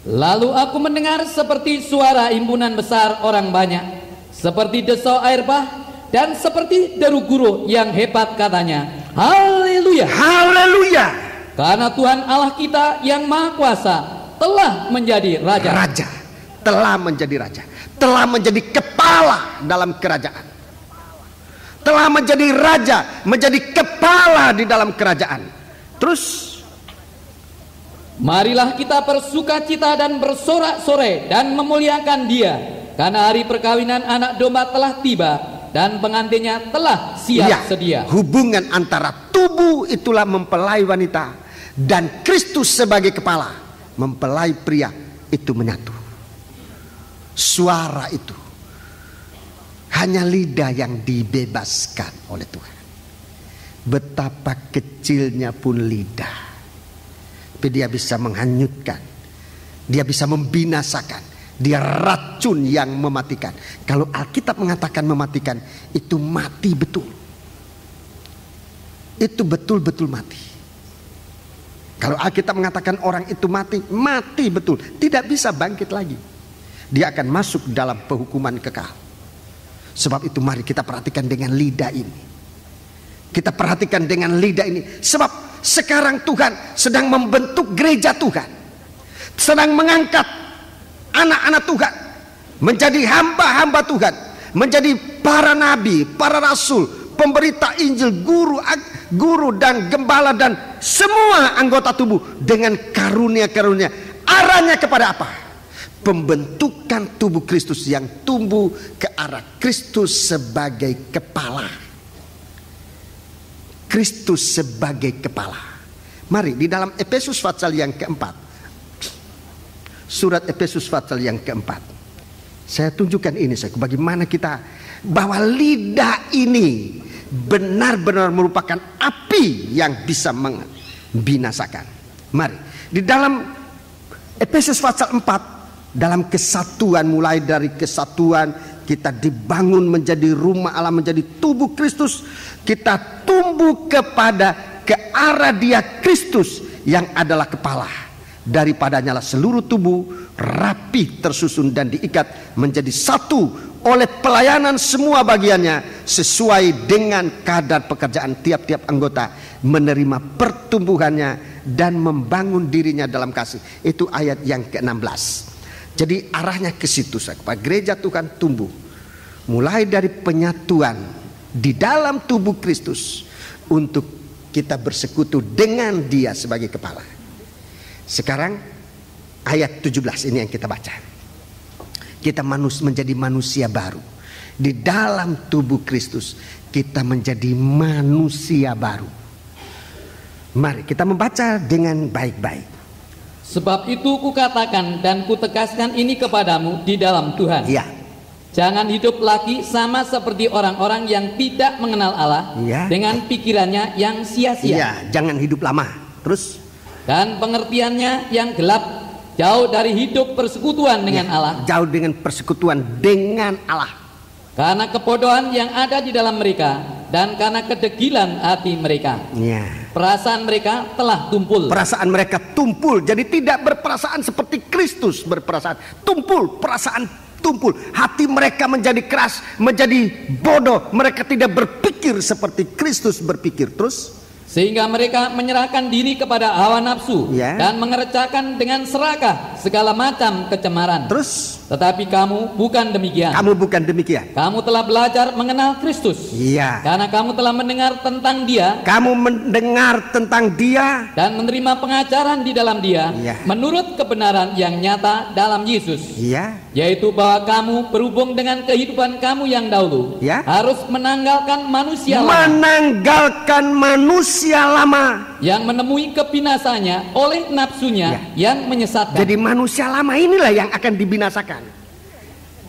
Lalu aku mendengar seperti suara himpunan besar orang banyak, seperti desau air bah, dan seperti deru guruh yang hebat katanya. Haleluya. Haleluya. Karena Tuhan Allah kita yang Maha Kuasa telah menjadi Raja. Raja. Telah menjadi Raja. Telah menjadi kepala dalam kerajaan. Telah menjadi Raja, menjadi kepala di dalam kerajaan. Terus, marilah kita bersukacita dan bersorak-sorai dan memuliakan Dia, karena hari perkawinan anak domba telah tiba dan pengantinnya telah siap sedia. Hubungan antara tubuh itulah mempelai wanita dan Kristus sebagai kepala, mempelai pria itu menyatu. Suara itu hanya lidah yang dibebaskan oleh Tuhan. Betapa kecilnya pun lidah, tapi dia bisa menghanyutkan, dia bisa membinasakan, dia racun yang mematikan. Kalau Alkitab mengatakan mematikan, itu mati betul. Itu betul-betul mati. Kalau Alkitab mengatakan orang itu mati, mati betul, tidak bisa bangkit lagi. Dia akan masuk dalam penghukuman kekal. Sebab itu mari kita perhatikan dengan lidah ini. Kita perhatikan dengan lidah ini. Sebab sekarang Tuhan sedang membentuk gereja Tuhan, sedang mengangkat anak-anak Tuhan menjadi hamba-hamba Tuhan, menjadi para nabi, para rasul, pemberita Injil, guru dan gembala dan semua anggota tubuh dengan karunia-karunia. Arahnya kepada apa? Pembentukan tubuh Kristus yang tumbuh ke arah Kristus sebagai kepala. Kristus sebagai kepala. Mari di dalam Efesus pasal yang keempat, surat Efesus pasal yang keempat, saya tunjukkan ini bagaimana kita, bahwa lidah ini benar-benar merupakan api yang bisa membinasakan. Mari di dalam Efesus pasal 4, dalam kesatuan, mulai dari kesatuan kita dibangun menjadi rumah Allah, menjadi tubuh Kristus. Kita tumbuh ke arah Dia Kristus yang adalah kepala. Daripadanya lah seluruh tubuh rapi tersusun dan diikat menjadi satu oleh pelayanan semua bagiannya sesuai dengan kadar pekerjaan tiap-tiap anggota, menerima pertumbuhannya dan membangun dirinya dalam kasih. Itu ayat yang ke-16. Jadi arahnya ke situ, supaya gereja Tuhan tumbuh mulai dari penyatuan di dalam tubuh Kristus untuk kita bersekutu dengan Dia sebagai kepala. Sekarang ayat 17 ini yang kita baca. Kita menjadi manusia baru. Di dalam tubuh Kristus kita menjadi manusia baru. Mari kita membaca dengan baik-baik. Sebab itu kukatakan dan kutegaskan ini kepadamu di dalam Tuhan. Ya. Jangan hidup lagi sama seperti orang-orang yang tidak mengenal Allah, ya, dengan pikirannya yang sia-sia. Ya, jangan hidup lama. Terus? Dan pengertiannya yang gelap, jauh dari hidup persekutuan dengan Allah. Jauh dengan persekutuan dengan Allah. Karena kebodohan yang ada di dalam mereka dan karena kedegilan hati mereka. Ya. Perasaan mereka telah tumpul. Perasaan mereka tumpul. Jadi tidak berperasaan seperti Kristus berperasaan. Tumpul, perasaan tumpul. Hati mereka menjadi keras, menjadi bodoh. Mereka tidak berpikir seperti Kristus berpikir. Terus? Sehingga mereka menyerahkan diri kepada hawa nafsu, ya, dan mengerjakan dengan serakah segala macam kecemaran. Terus? Tetapi kamu bukan demikian. Kamu bukan demikian. Kamu telah belajar mengenal Kristus. Iya. Karena kamu telah mendengar tentang Dia. Kamu mendengar tentang Dia dan menerima pengajaran di dalam Dia. Iya. Menurut kebenaran yang nyata dalam Yesus. Iya. Yaitu bahwa kamu berhubung dengan kehidupan kamu yang dahulu. Iya. Harus menanggalkan manusia lama. Menanggalkan manusia lama yang menemui kebinasanya oleh nafsunya, ya, yang menyesatkan. Jadi manusia lama inilah yang akan dibinasakan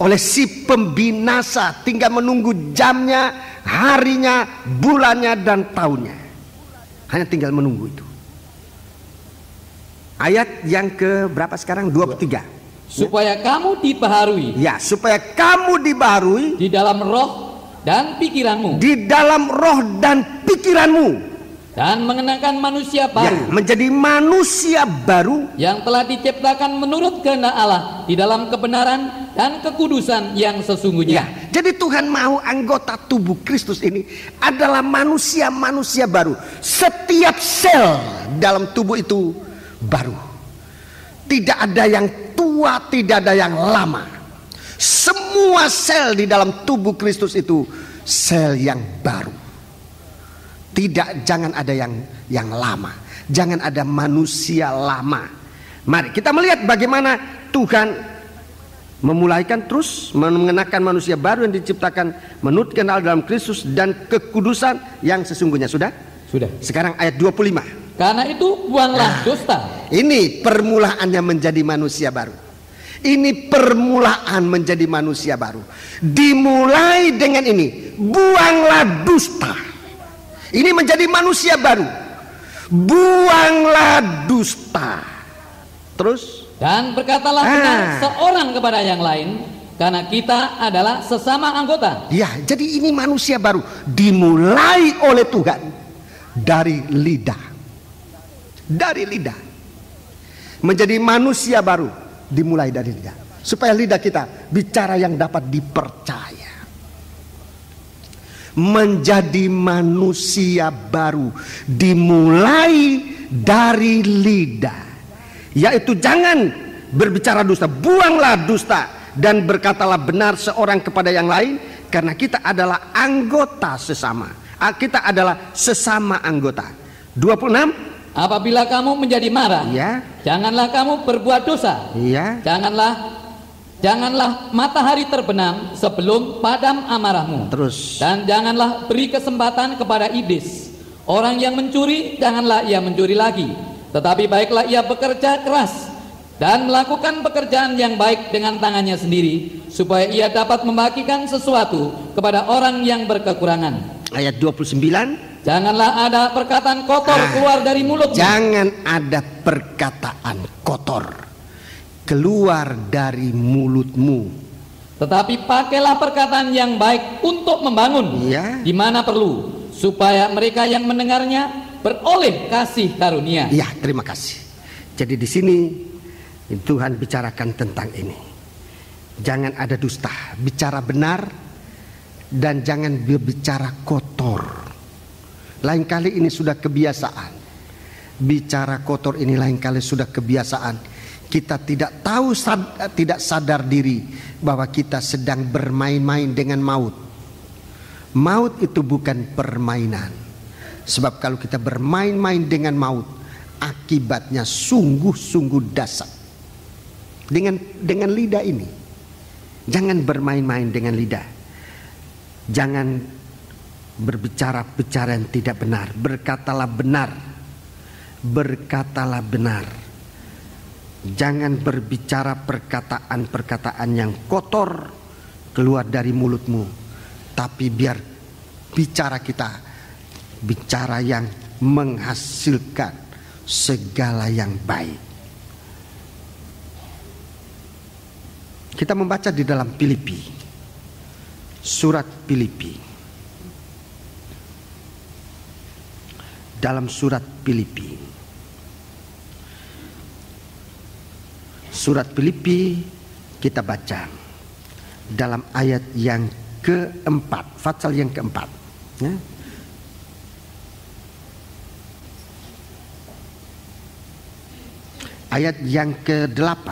oleh si pembinasa. Tinggal menunggu jamnya, harinya, bulannya dan tahunnya. Hanya tinggal menunggu itu. Ayat yang ke berapa sekarang? 23. Supaya kamu dibaharui. Ya, supaya kamu dibaharui di dalam roh dan pikiranmu. Di dalam roh dan pikiranmu. Dan mengenakan manusia baru, ya, menjadi manusia baru yang telah diciptakan menurut kehendak Allah di dalam kebenaran dan kekudusan yang sesungguhnya. Ya, jadi Tuhan mau anggota tubuh Kristus ini adalah manusia-manusia baru. Setiap sel dalam tubuh itu baru. Tidak ada yang tua, tidak ada yang lama. Semua sel di dalam tubuh Kristus itu sel yang baru. Tidak, jangan ada yang lama. Jangan ada manusia lama. Mari kita melihat bagaimana Tuhan memulaikan terus mengenakan manusia baru yang diciptakan menurut kenal dalam Kristus dan kekudusan yang sesungguhnya. Sudah? Sudah. Sekarang ayat 25. Karena itu buanglah dusta. Ini permulaannya menjadi manusia baru. Ini permulaan menjadi manusia baru. Dimulai dengan ini. Buanglah dusta. Ini menjadi manusia baru. Buanglah dusta. Terus? Dan berkatalah benar seorang kepada yang lain, karena kita adalah sesama anggota. Ya, jadi ini manusia baru dimulai oleh Tuhan dari lidah. Dari lidah. Menjadi manusia baru dimulai dari lidah. Supaya lidah kita bicara yang dapat dipercaya. Menjadi manusia baru dimulai dari lidah, yaitu jangan berbicara dusta. Buanglah dusta dan berkatalah benar seorang kepada yang lain, karena kita adalah anggota sesama. Kita adalah sesama anggota. 26. Apabila kamu menjadi marah, Ya. janganlah kamu berbuat dosa. Ya. Janganlah matahari terbenam sebelum padam amarahmu. Terus. Dan janganlah beri kesempatan kepada iblis. Orang yang mencuri, janganlah ia mencuri lagi, tetapi baiklah ia bekerja keras dan melakukan pekerjaan yang baik dengan tangannya sendiri, supaya ia dapat membagikan sesuatu kepada orang yang berkekurangan. Ayat 29. Janganlah ada perkataan kotor keluar dari mulutmu. Jangan ada perkataan kotor keluar dari mulutmu, tetapi pakailah perkataan yang baik untuk membangun, Ya. di mana perlu, supaya mereka yang mendengarnya beroleh kasih karunia. Ya, terima kasih. Jadi di sini Tuhan bicarakan tentang ini. Jangan ada dusta, bicara benar, dan jangan berbicara kotor. Lain kali ini sudah kebiasaan. Bicara kotor ini lain kali sudah kebiasaan. Kita tidak tahu, tidak sadar diri bahwa kita sedang bermain-main dengan maut. Maut itu bukan permainan. Sebab kalau kita bermain-main dengan maut, akibatnya sungguh-sungguh dahsyat. Dengan lidah ini, jangan bermain-main dengan lidah. Jangan berbicara yang tidak benar. Berkatalah benar. Berkatalah benar. Jangan berbicara perkataan-perkataan yang kotor keluar dari mulutmu, tapi biar bicara kita bicara yang menghasilkan segala yang baik. Kita membaca di dalam Filipi, surat Filipi. Dalam surat Filipi, surat Filipi kita baca dalam ayat yang keempat, pasal yang keempat, ya. Ayat yang ke-8.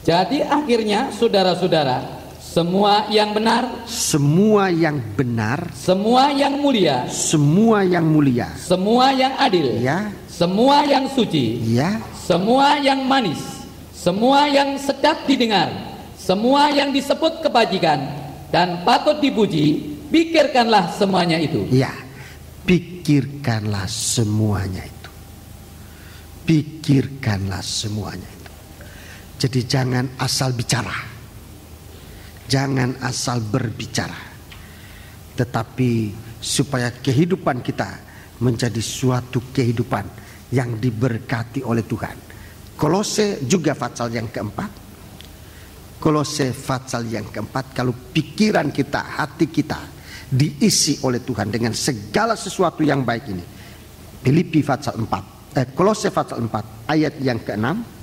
Jadi akhirnya saudara-saudara, semua yang benar, Semua yang benar, semua yang mulia, semua yang mulia, semua yang adil, ya, semua yang suci, ya, semua yang manis, semua yang sedap didengar, semua yang disebut kebajikan dan patut dipuji, pikirkanlah semuanya itu. ya. Pikirkanlah semuanya itu. Pikirkanlah semuanya itu. Jadi jangan asal bicara. Jangan asal berbicara, tetapi supaya kehidupan kita menjadi suatu kehidupan yang diberkati oleh Tuhan. Kolose juga pasal yang keempat. Kolose pasal yang keempat, kalau pikiran kita, hati kita diisi oleh Tuhan dengan segala sesuatu yang baik ini. Filipi pasal 4, Kolose pasal 4 ayat yang ke-6.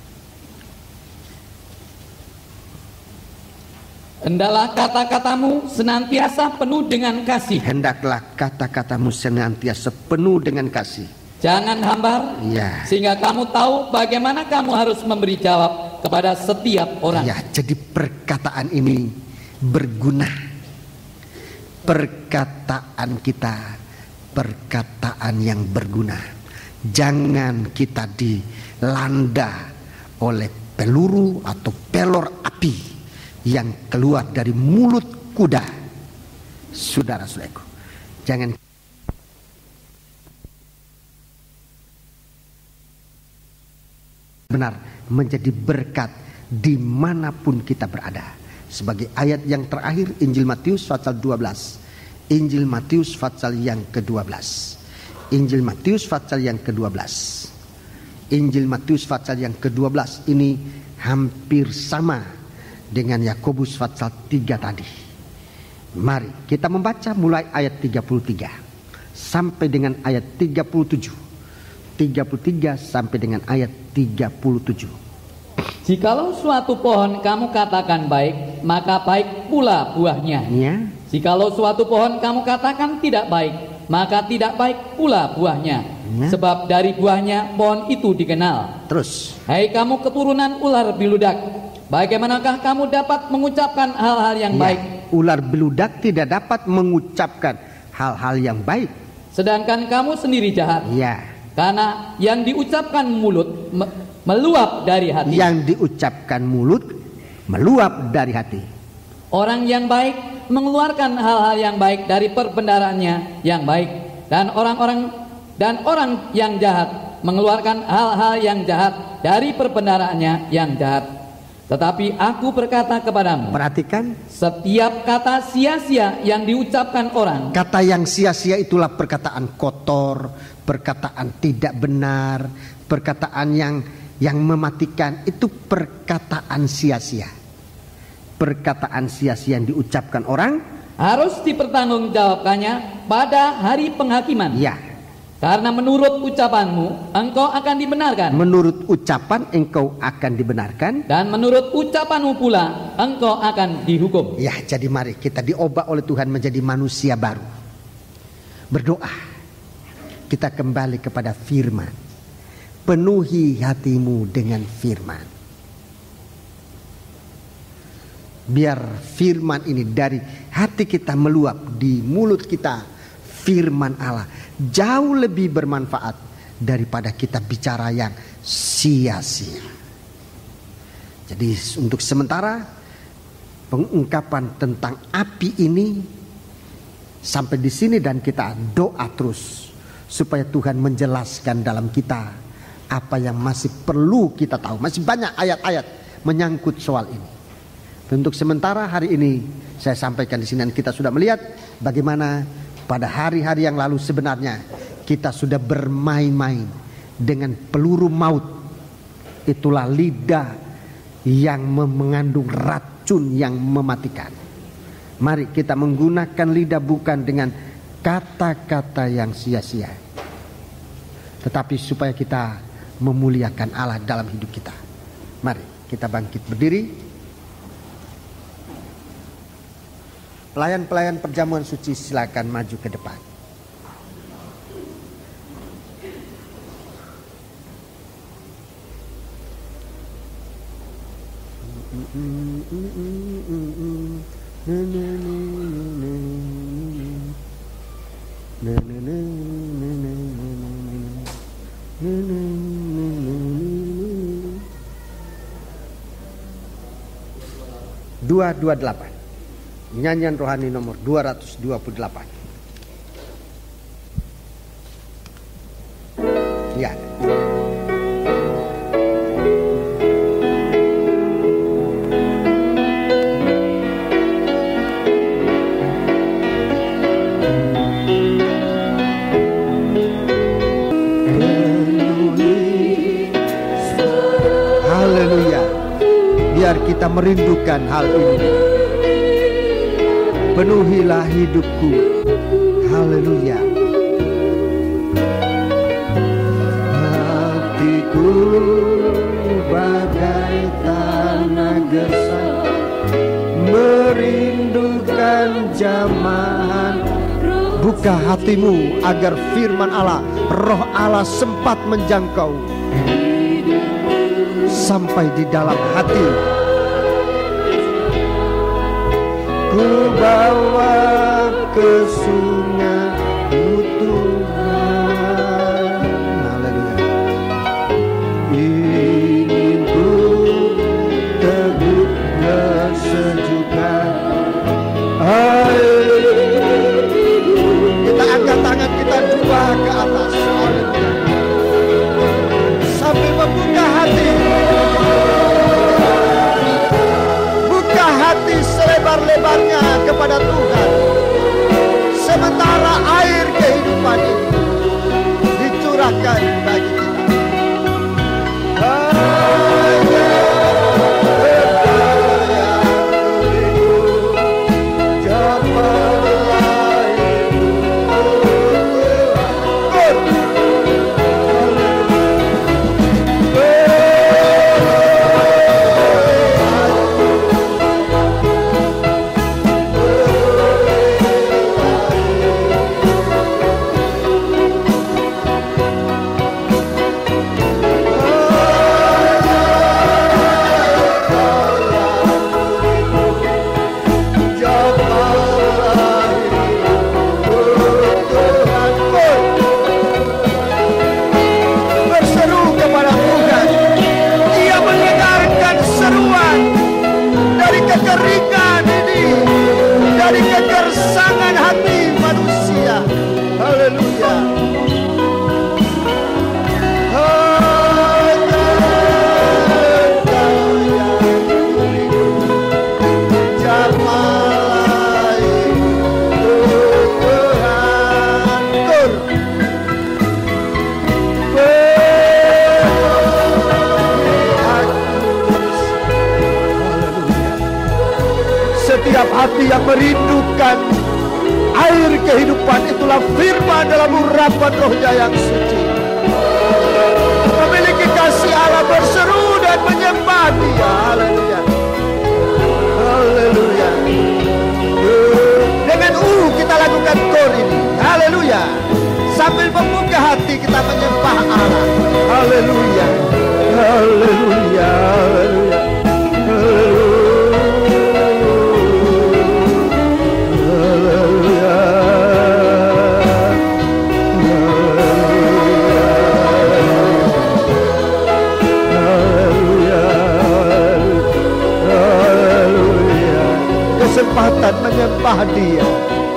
Hendaklah kata-katamu senantiasa penuh dengan kasih. Hendaklah kata-katamu senantiasa penuh dengan kasih. Jangan hambar, Ya. sehingga kamu tahu bagaimana kamu harus memberi jawab kepada setiap orang. Ya, jadi perkataan ini berguna. Perkataan kita, perkataan yang berguna. Jangan kita dilanda oleh peluru atau pelor api yang keluar dari mulut kuda. Saudara-saudaraku, jangan benar menjadi berkat dimanapun kita berada. Sebagai ayat yang terakhir, Injil Matius pasal 12. Injil Matius pasal yang ke-12. Injil Matius pasal yang ke-12. Injil Matius pasal yang ke-12 ini hampir sama dengan Yakobus pasal 3 tadi. Mari kita membaca mulai ayat 33 sampai dengan ayat 37. 33 sampai dengan ayat 37. Jikalau suatu pohon kamu katakan baik, maka baik pula buahnya. Ya. Jikalau suatu pohon kamu katakan tidak baik, maka tidak baik pula buahnya. Ya. Sebab dari buahnya pohon itu dikenal. Terus. Hai kamu keturunan ular biludak, bagaimanakah kamu dapat mengucapkan hal-hal yang baik? Ular beludak tidak dapat mengucapkan hal-hal yang baik, sedangkan kamu sendiri jahat. Ya. Karena yang diucapkan mulut meluap dari hati. Yang diucapkan mulut meluap dari hati. Orang yang baik mengeluarkan hal-hal yang baik dari perbendaharaannya yang baik, dan orang yang jahat mengeluarkan hal-hal yang jahat dari perbendaharaannya yang jahat. Tetapi aku berkata kepadamu, perhatikan, setiap kata sia-sia yang diucapkan orang, kata yang sia-sia itulah perkataan kotor, perkataan tidak benar, perkataan yang mematikan, itu perkataan sia-sia. Perkataan sia-sia yang diucapkan orang harus dipertanggungjawabkannya pada hari penghakiman. Ya. Karena menurut ucapanmu engkau akan dibenarkan. Menurut ucapan engkau akan dibenarkan. Dan menurut ucapanmu pula engkau akan dihukum. Ya, jadi mari kita diubah oleh Tuhan menjadi manusia baru. Berdoa. Kita kembali kepada firman. Penuhi hatimu dengan firman. Biar firman ini dari hati kita meluap di mulut kita. Firman Allah jauh lebih bermanfaat daripada kita bicara yang sia-sia. Jadi untuk sementara pengungkapan tentang api ini sampai di sini, dan kita doa terus supaya Tuhan menjelaskan dalam kita apa yang masih perlu kita tahu. Masih banyak ayat-ayat menyangkut soal ini. Untuk sementara hari ini saya sampaikan di sini, dan kita sudah melihat bagaimana pada hari-hari yang lalu sebenarnya kita sudah bermain-main dengan peluru maut. Itulah lidah yang mengandung racun yang mematikan. Mari kita menggunakan lidah bukan dengan kata-kata yang sia-sia, tetapi supaya kita memuliakan Allah dalam hidup kita. Mari kita bangkit berdiri. Pelayan-pelayan perjamuan suci silakan maju ke depan. Dua 228. Nyanyian rohani nomor 228. Ya. Haleluya. Biar kita merindukan hal ini. Penuhilah hidupku. Haleluya. Hatiku bagai tanah gersang, merindukan jamahan. Buka hatimu agar firman Allah, roh Allah sempat menjangkau sampai di dalam hati. Ku bawa ke sungai Tuhan. Haleluya. Ingin ku teguh kesejukan air. Kita angkat tangan kita dua ke atas. Haleluya. Sambil membuka hati. Hati selebar-lebarnya kepada Tuhan. Sementara air kehidupan ini dicurahkan bagi kita. pasangan hati manusia. Haleluya. Setiap hati yang merindukan air kehidupan, itulah firman dalam urapan Roh-Nya yang suci. Memiliki kasih Allah, berseru dan menyembah Dia. Haleluya. Haleluya. Dengan kita lakukan kor ini. Haleluya. Sambil membuka hati kita menyembah Allah. Haleluya. Haleluya. Haleluya. Kesempatan menyembah Dia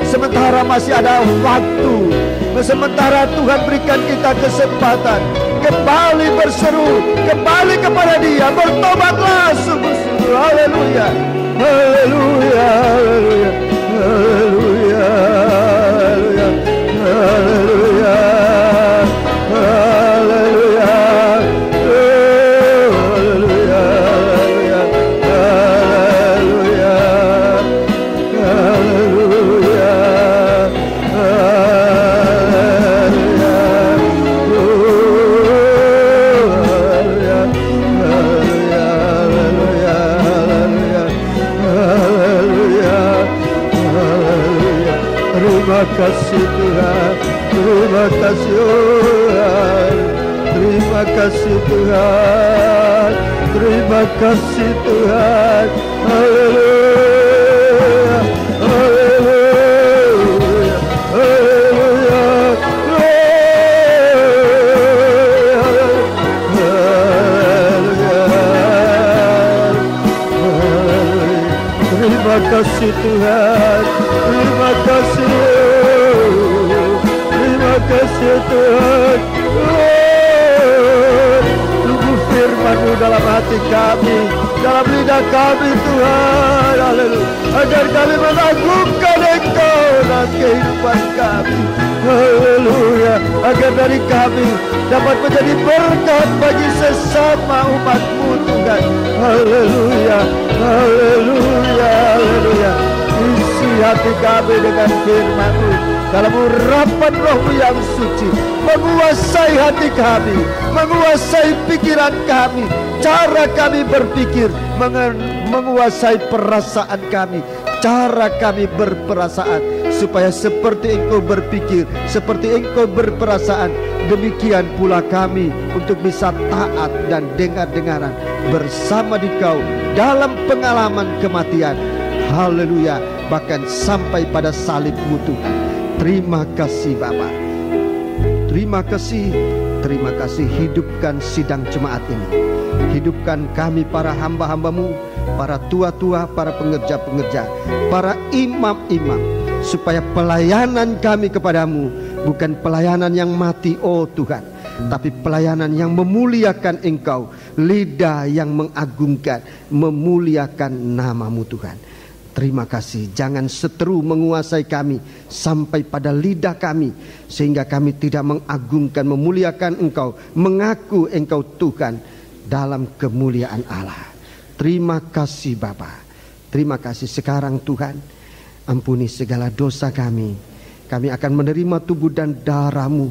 sementara masih ada waktu, sementara Tuhan berikan kita kesempatan kembali berseru, kembali kepada Dia, bertobatlah sungguh-sungguh. Haleluya, haleluya, haleluya, haleluya, haleluya, haleluya, haleluya. Terima kasih Tuhan, terima kasih Tuhan, terima kasih Tuhan, terima kasih Tuhan. Haleluya, haleluya, haleluya, terima kasih Tuhan, terima kasih. Terima kasih Tuhan. Tunggu firman-Mu dalam hati kami, dalam lidah kami Tuhan. Haleluya. Agar kami mengagungkan Engkau dalam kehidupan kami. Haleluya. Agar dari kami dapat menjadi berkat bagi sesama umat-Mu Tuhan. Haleluya. Haleluya. Haleluya. Isi hati kami dengan firman-Mu dalam urapan Roh-Mu yang suci, menguasai hati kami, menguasai pikiran kami, cara kami berpikir, menguasai perasaan kami, cara kami berperasaan, supaya seperti Engkau berpikir, seperti Engkau berperasaan, demikian pula kami untuk bisa taat dan dengar-dengaran bersama Dikau dalam pengalaman kematian. Haleluya. Bahkan sampai pada salib-Mu Tuhan. Terima kasih Bapa. Terima kasih. Terima kasih. Hidupkan sidang jemaat ini. Hidupkan kami para hamba-hamba-Mu, para tua-tua, para pengerja-pengerja, para imam-imam, supaya pelayanan kami kepadamu bukan pelayanan yang mati, oh Tuhan, tapi pelayanan yang memuliakan Engkau, lidah yang mengagungkan, memuliakan nama-Mu Tuhan. Terima kasih. Jangan seteru menguasai kami sampai pada lidah kami, sehingga kami tidak mengagungkan, memuliakan Engkau, mengaku Engkau Tuhan dalam kemuliaan Allah. Terima kasih Bapa. Terima kasih. Sekarang Tuhan, ampuni segala dosa kami. Kami akan menerima tubuh dan darah-Mu.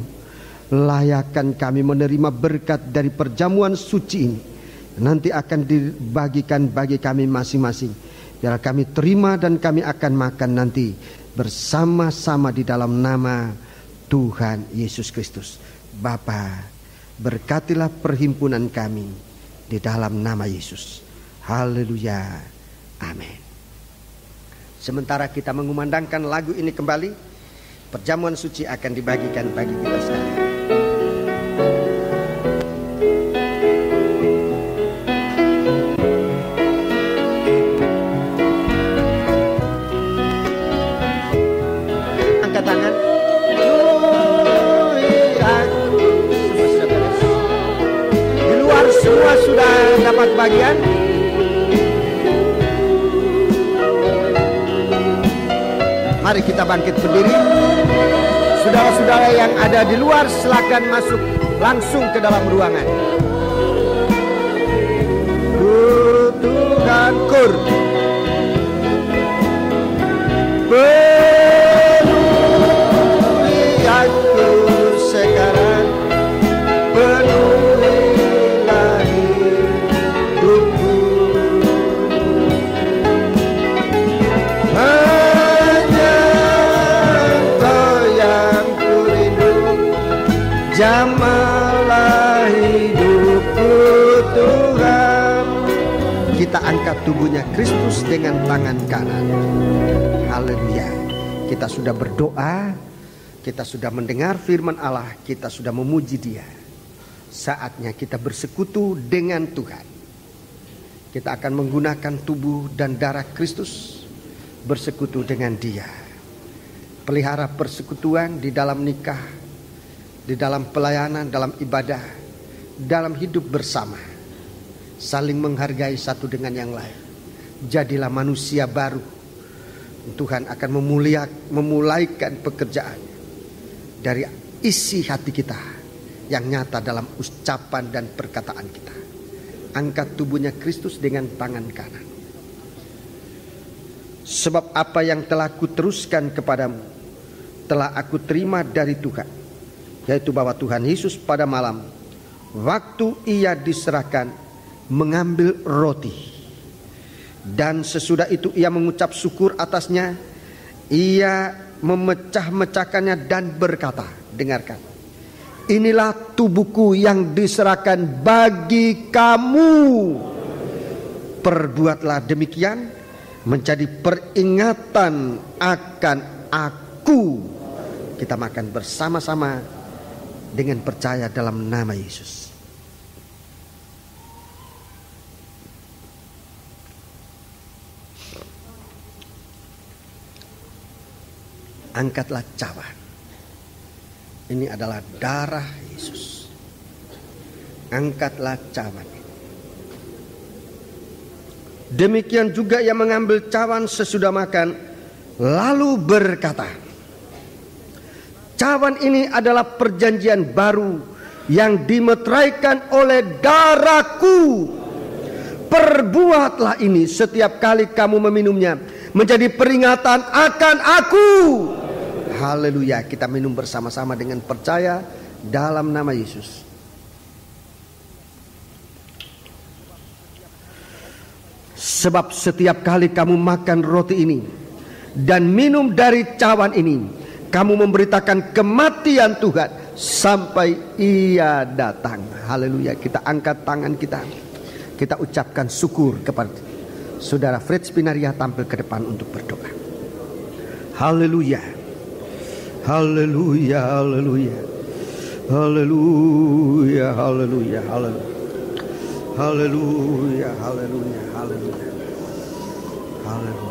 Layakan kami menerima berkat dari perjamuan suci ini. Nanti akan dibagikan bagi kami masing-masing. Biar kami terima dan kami akan makan nanti bersama-sama di dalam nama Tuhan Yesus Kristus. Bapa, berkatilah perhimpunan kami di dalam nama Yesus. Haleluya. Amin. Sementara kita mengumandangkan lagu ini kembali, perjamuan suci akan dibagikan bagi kita sekalian. bagian? Mari kita bangkit berdiri. Saudara-saudara yang ada di luar, silakan masuk langsung ke dalam ruangan. Tuhan kur penuhi aku sekarang, penuhilah hidupku. Hanya Engkau yang kurindu, jamahlah hidupku Tuhan. Kita angkat tubuhnya Kristus dengan tangan kanan. Haleluya. Kita sudah berdoa, kita sudah mendengar firman Allah, kita sudah memuji Dia. Saatnya kita bersekutu dengan Tuhan. Kita akan menggunakan tubuh dan darah Kristus bersekutu dengan Dia. Pelihara persekutuan di dalam nikah, di dalam pelayanan, dalam ibadah, dalam hidup bersama. Saling menghargai satu dengan yang lain. Jadilah manusia baru. Tuhan akan memulaikan pekerjaan dari isi hati kita yang nyata dalam ucapan dan perkataan kita. Angkat tubuhnya Kristus dengan tangan kanan. Sebab apa yang telah kuteruskan kepadamu telah aku terima dari Tuhan, yaitu bahwa Tuhan Yesus pada malam waktu Ia diserahkan mengambil roti, dan sesudah itu Ia mengucap syukur atasnya. Ia memecah-mecahkannya dan berkata, dengarkan, inilah tubuhku yang diserahkan bagi kamu. Perbuatlah demikian menjadi peringatan akan aku. Kita makan bersama-sama dengan percaya dalam nama Yesus. Angkatlah cawan. Ini adalah darah Yesus. Angkatlah cawan. Demikian juga Ia mengambil cawan sesudah makan, lalu berkata, cawan ini adalah perjanjian baru yang dimeteraikan oleh darahku. Perbuatlah ini setiap kali kamu meminumnya menjadi peringatan akan aku. Haleluya. Kita minum bersama-sama dengan percaya dalam nama Yesus. Sebab setiap kali kamu makan roti ini dan minum dari cawan ini, kamu memberitakan kematian Tuhan sampai Ia datang. Haleluya. Kita angkat tangan kita. Kita ucapkan syukur kepada Saudara Fritz Pinaria, tampil ke depan untuk berdoa. Haleluya. Haleluya, haleluya. Haleluya, haleluya, haleluya. Haleluya, haleluya, haleluya. Haleluya.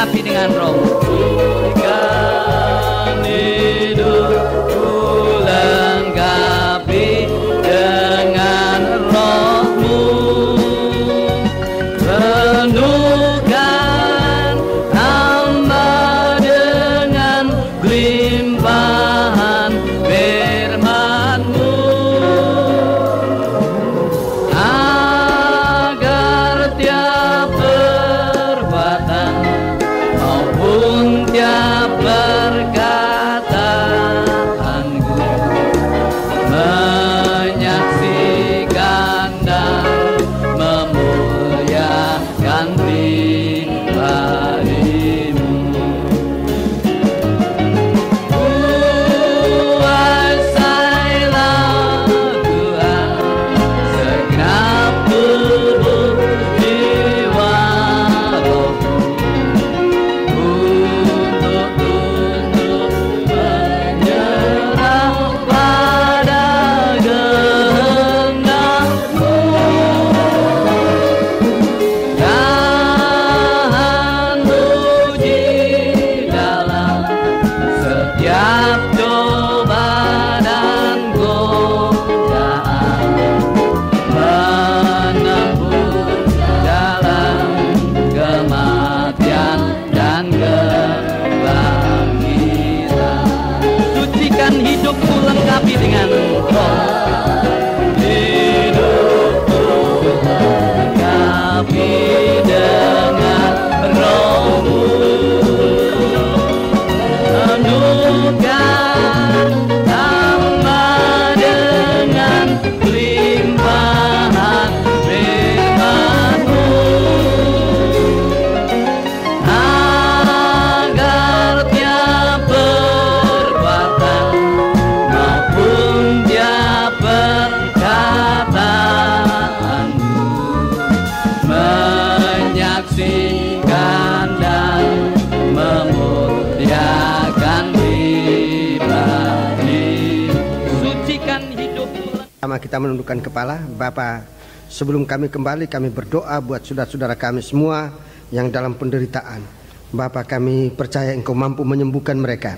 Dengan roh, sucikan hidupku, lengkapi dengan roh-Mu, penuhkan hamba dengan limpahan firman-Mu, agar tiap hidupku lengkapi dengan Roh. Hidupku lengkapi dengan Roh-Mu. Anugerah hamba dengan limpahan firman-Mu, agar tiap perbuatan maupun tiap perkataan-Mu menyaksikan dan memuliakan pribadi. Sucikan hidupku. Sama kita menundukkan kepala. Bapa, sebelum kami kembali, kami berdoa buat saudara-saudara kami semua yang dalam penderitaan. Bapa, kami percaya Engkau mampu menyembuhkan mereka.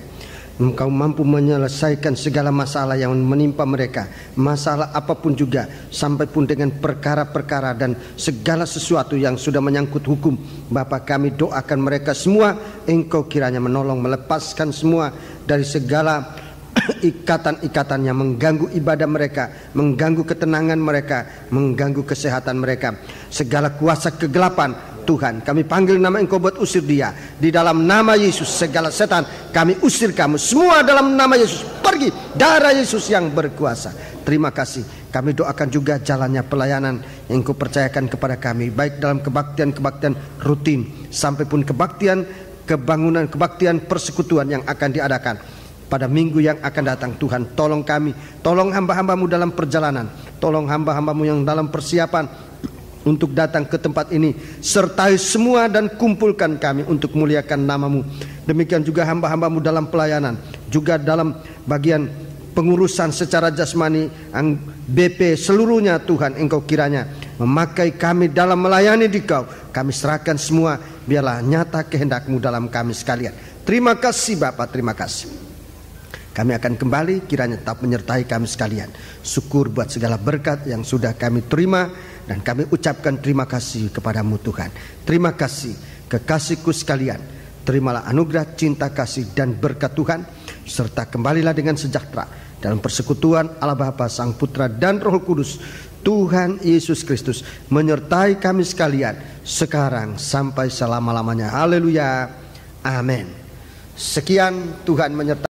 Engkau mampu menyelesaikan segala masalah yang menimpa mereka. Masalah apapun juga, sampai pun dengan perkara-perkara dan segala sesuatu yang sudah menyangkut hukum. Bapa, kami doakan mereka semua, Engkau kiranya menolong, melepaskan semua dari segala ikatan-ikatan yang mengganggu ibadah mereka, mengganggu ketenangan mereka, mengganggu kesehatan mereka. Segala kuasa kegelapan, Tuhan, kami panggil nama Engkau buat usir dia. Di dalam nama Yesus, segala setan kami usir kamu semua dalam nama Yesus. Pergi, darah Yesus yang berkuasa. Terima kasih. Kami doakan juga jalannya pelayanan yang Engkau percayakan kepada kami, baik dalam kebaktian-kebaktian rutin sampai pun kebaktian kebangunan, kebaktian persekutuan yang akan diadakan pada minggu yang akan datang. Tuhan, tolong kami, tolong hamba-hamba-Mu dalam perjalanan, tolong hamba-hamba-Mu yang dalam persiapan untuk datang ke tempat ini. Sertai semua dan kumpulkan kami untuk muliakan nama-Mu. Demikian juga hamba-hamba-Mu dalam pelayanan, juga dalam bagian pengurusan secara jasmani, BP seluruhnya. Tuhan, Engkau kiranya memakai kami dalam melayani di Kau. Kami serahkan semua, biarlah nyata kehendak-Mu dalam kami sekalian. Terima kasih Bapa, terima kasih. Kami akan kembali, kiranya tetap menyertai kami sekalian. Syukur buat segala berkat yang sudah kami terima, dan kami ucapkan terima kasih kepada-Mu Tuhan. Terima kasih kekasihku sekalian. Terimalah anugerah, cinta kasih dan berkat Tuhan, serta kembalilah dengan sejahtera dalam persekutuan Allah Bapa, Sang Putra dan Roh Kudus. Tuhan Yesus Kristus menyertai kami sekalian sekarang sampai selama-lamanya. Haleluya. Amin. Sekian, Tuhan menyertai.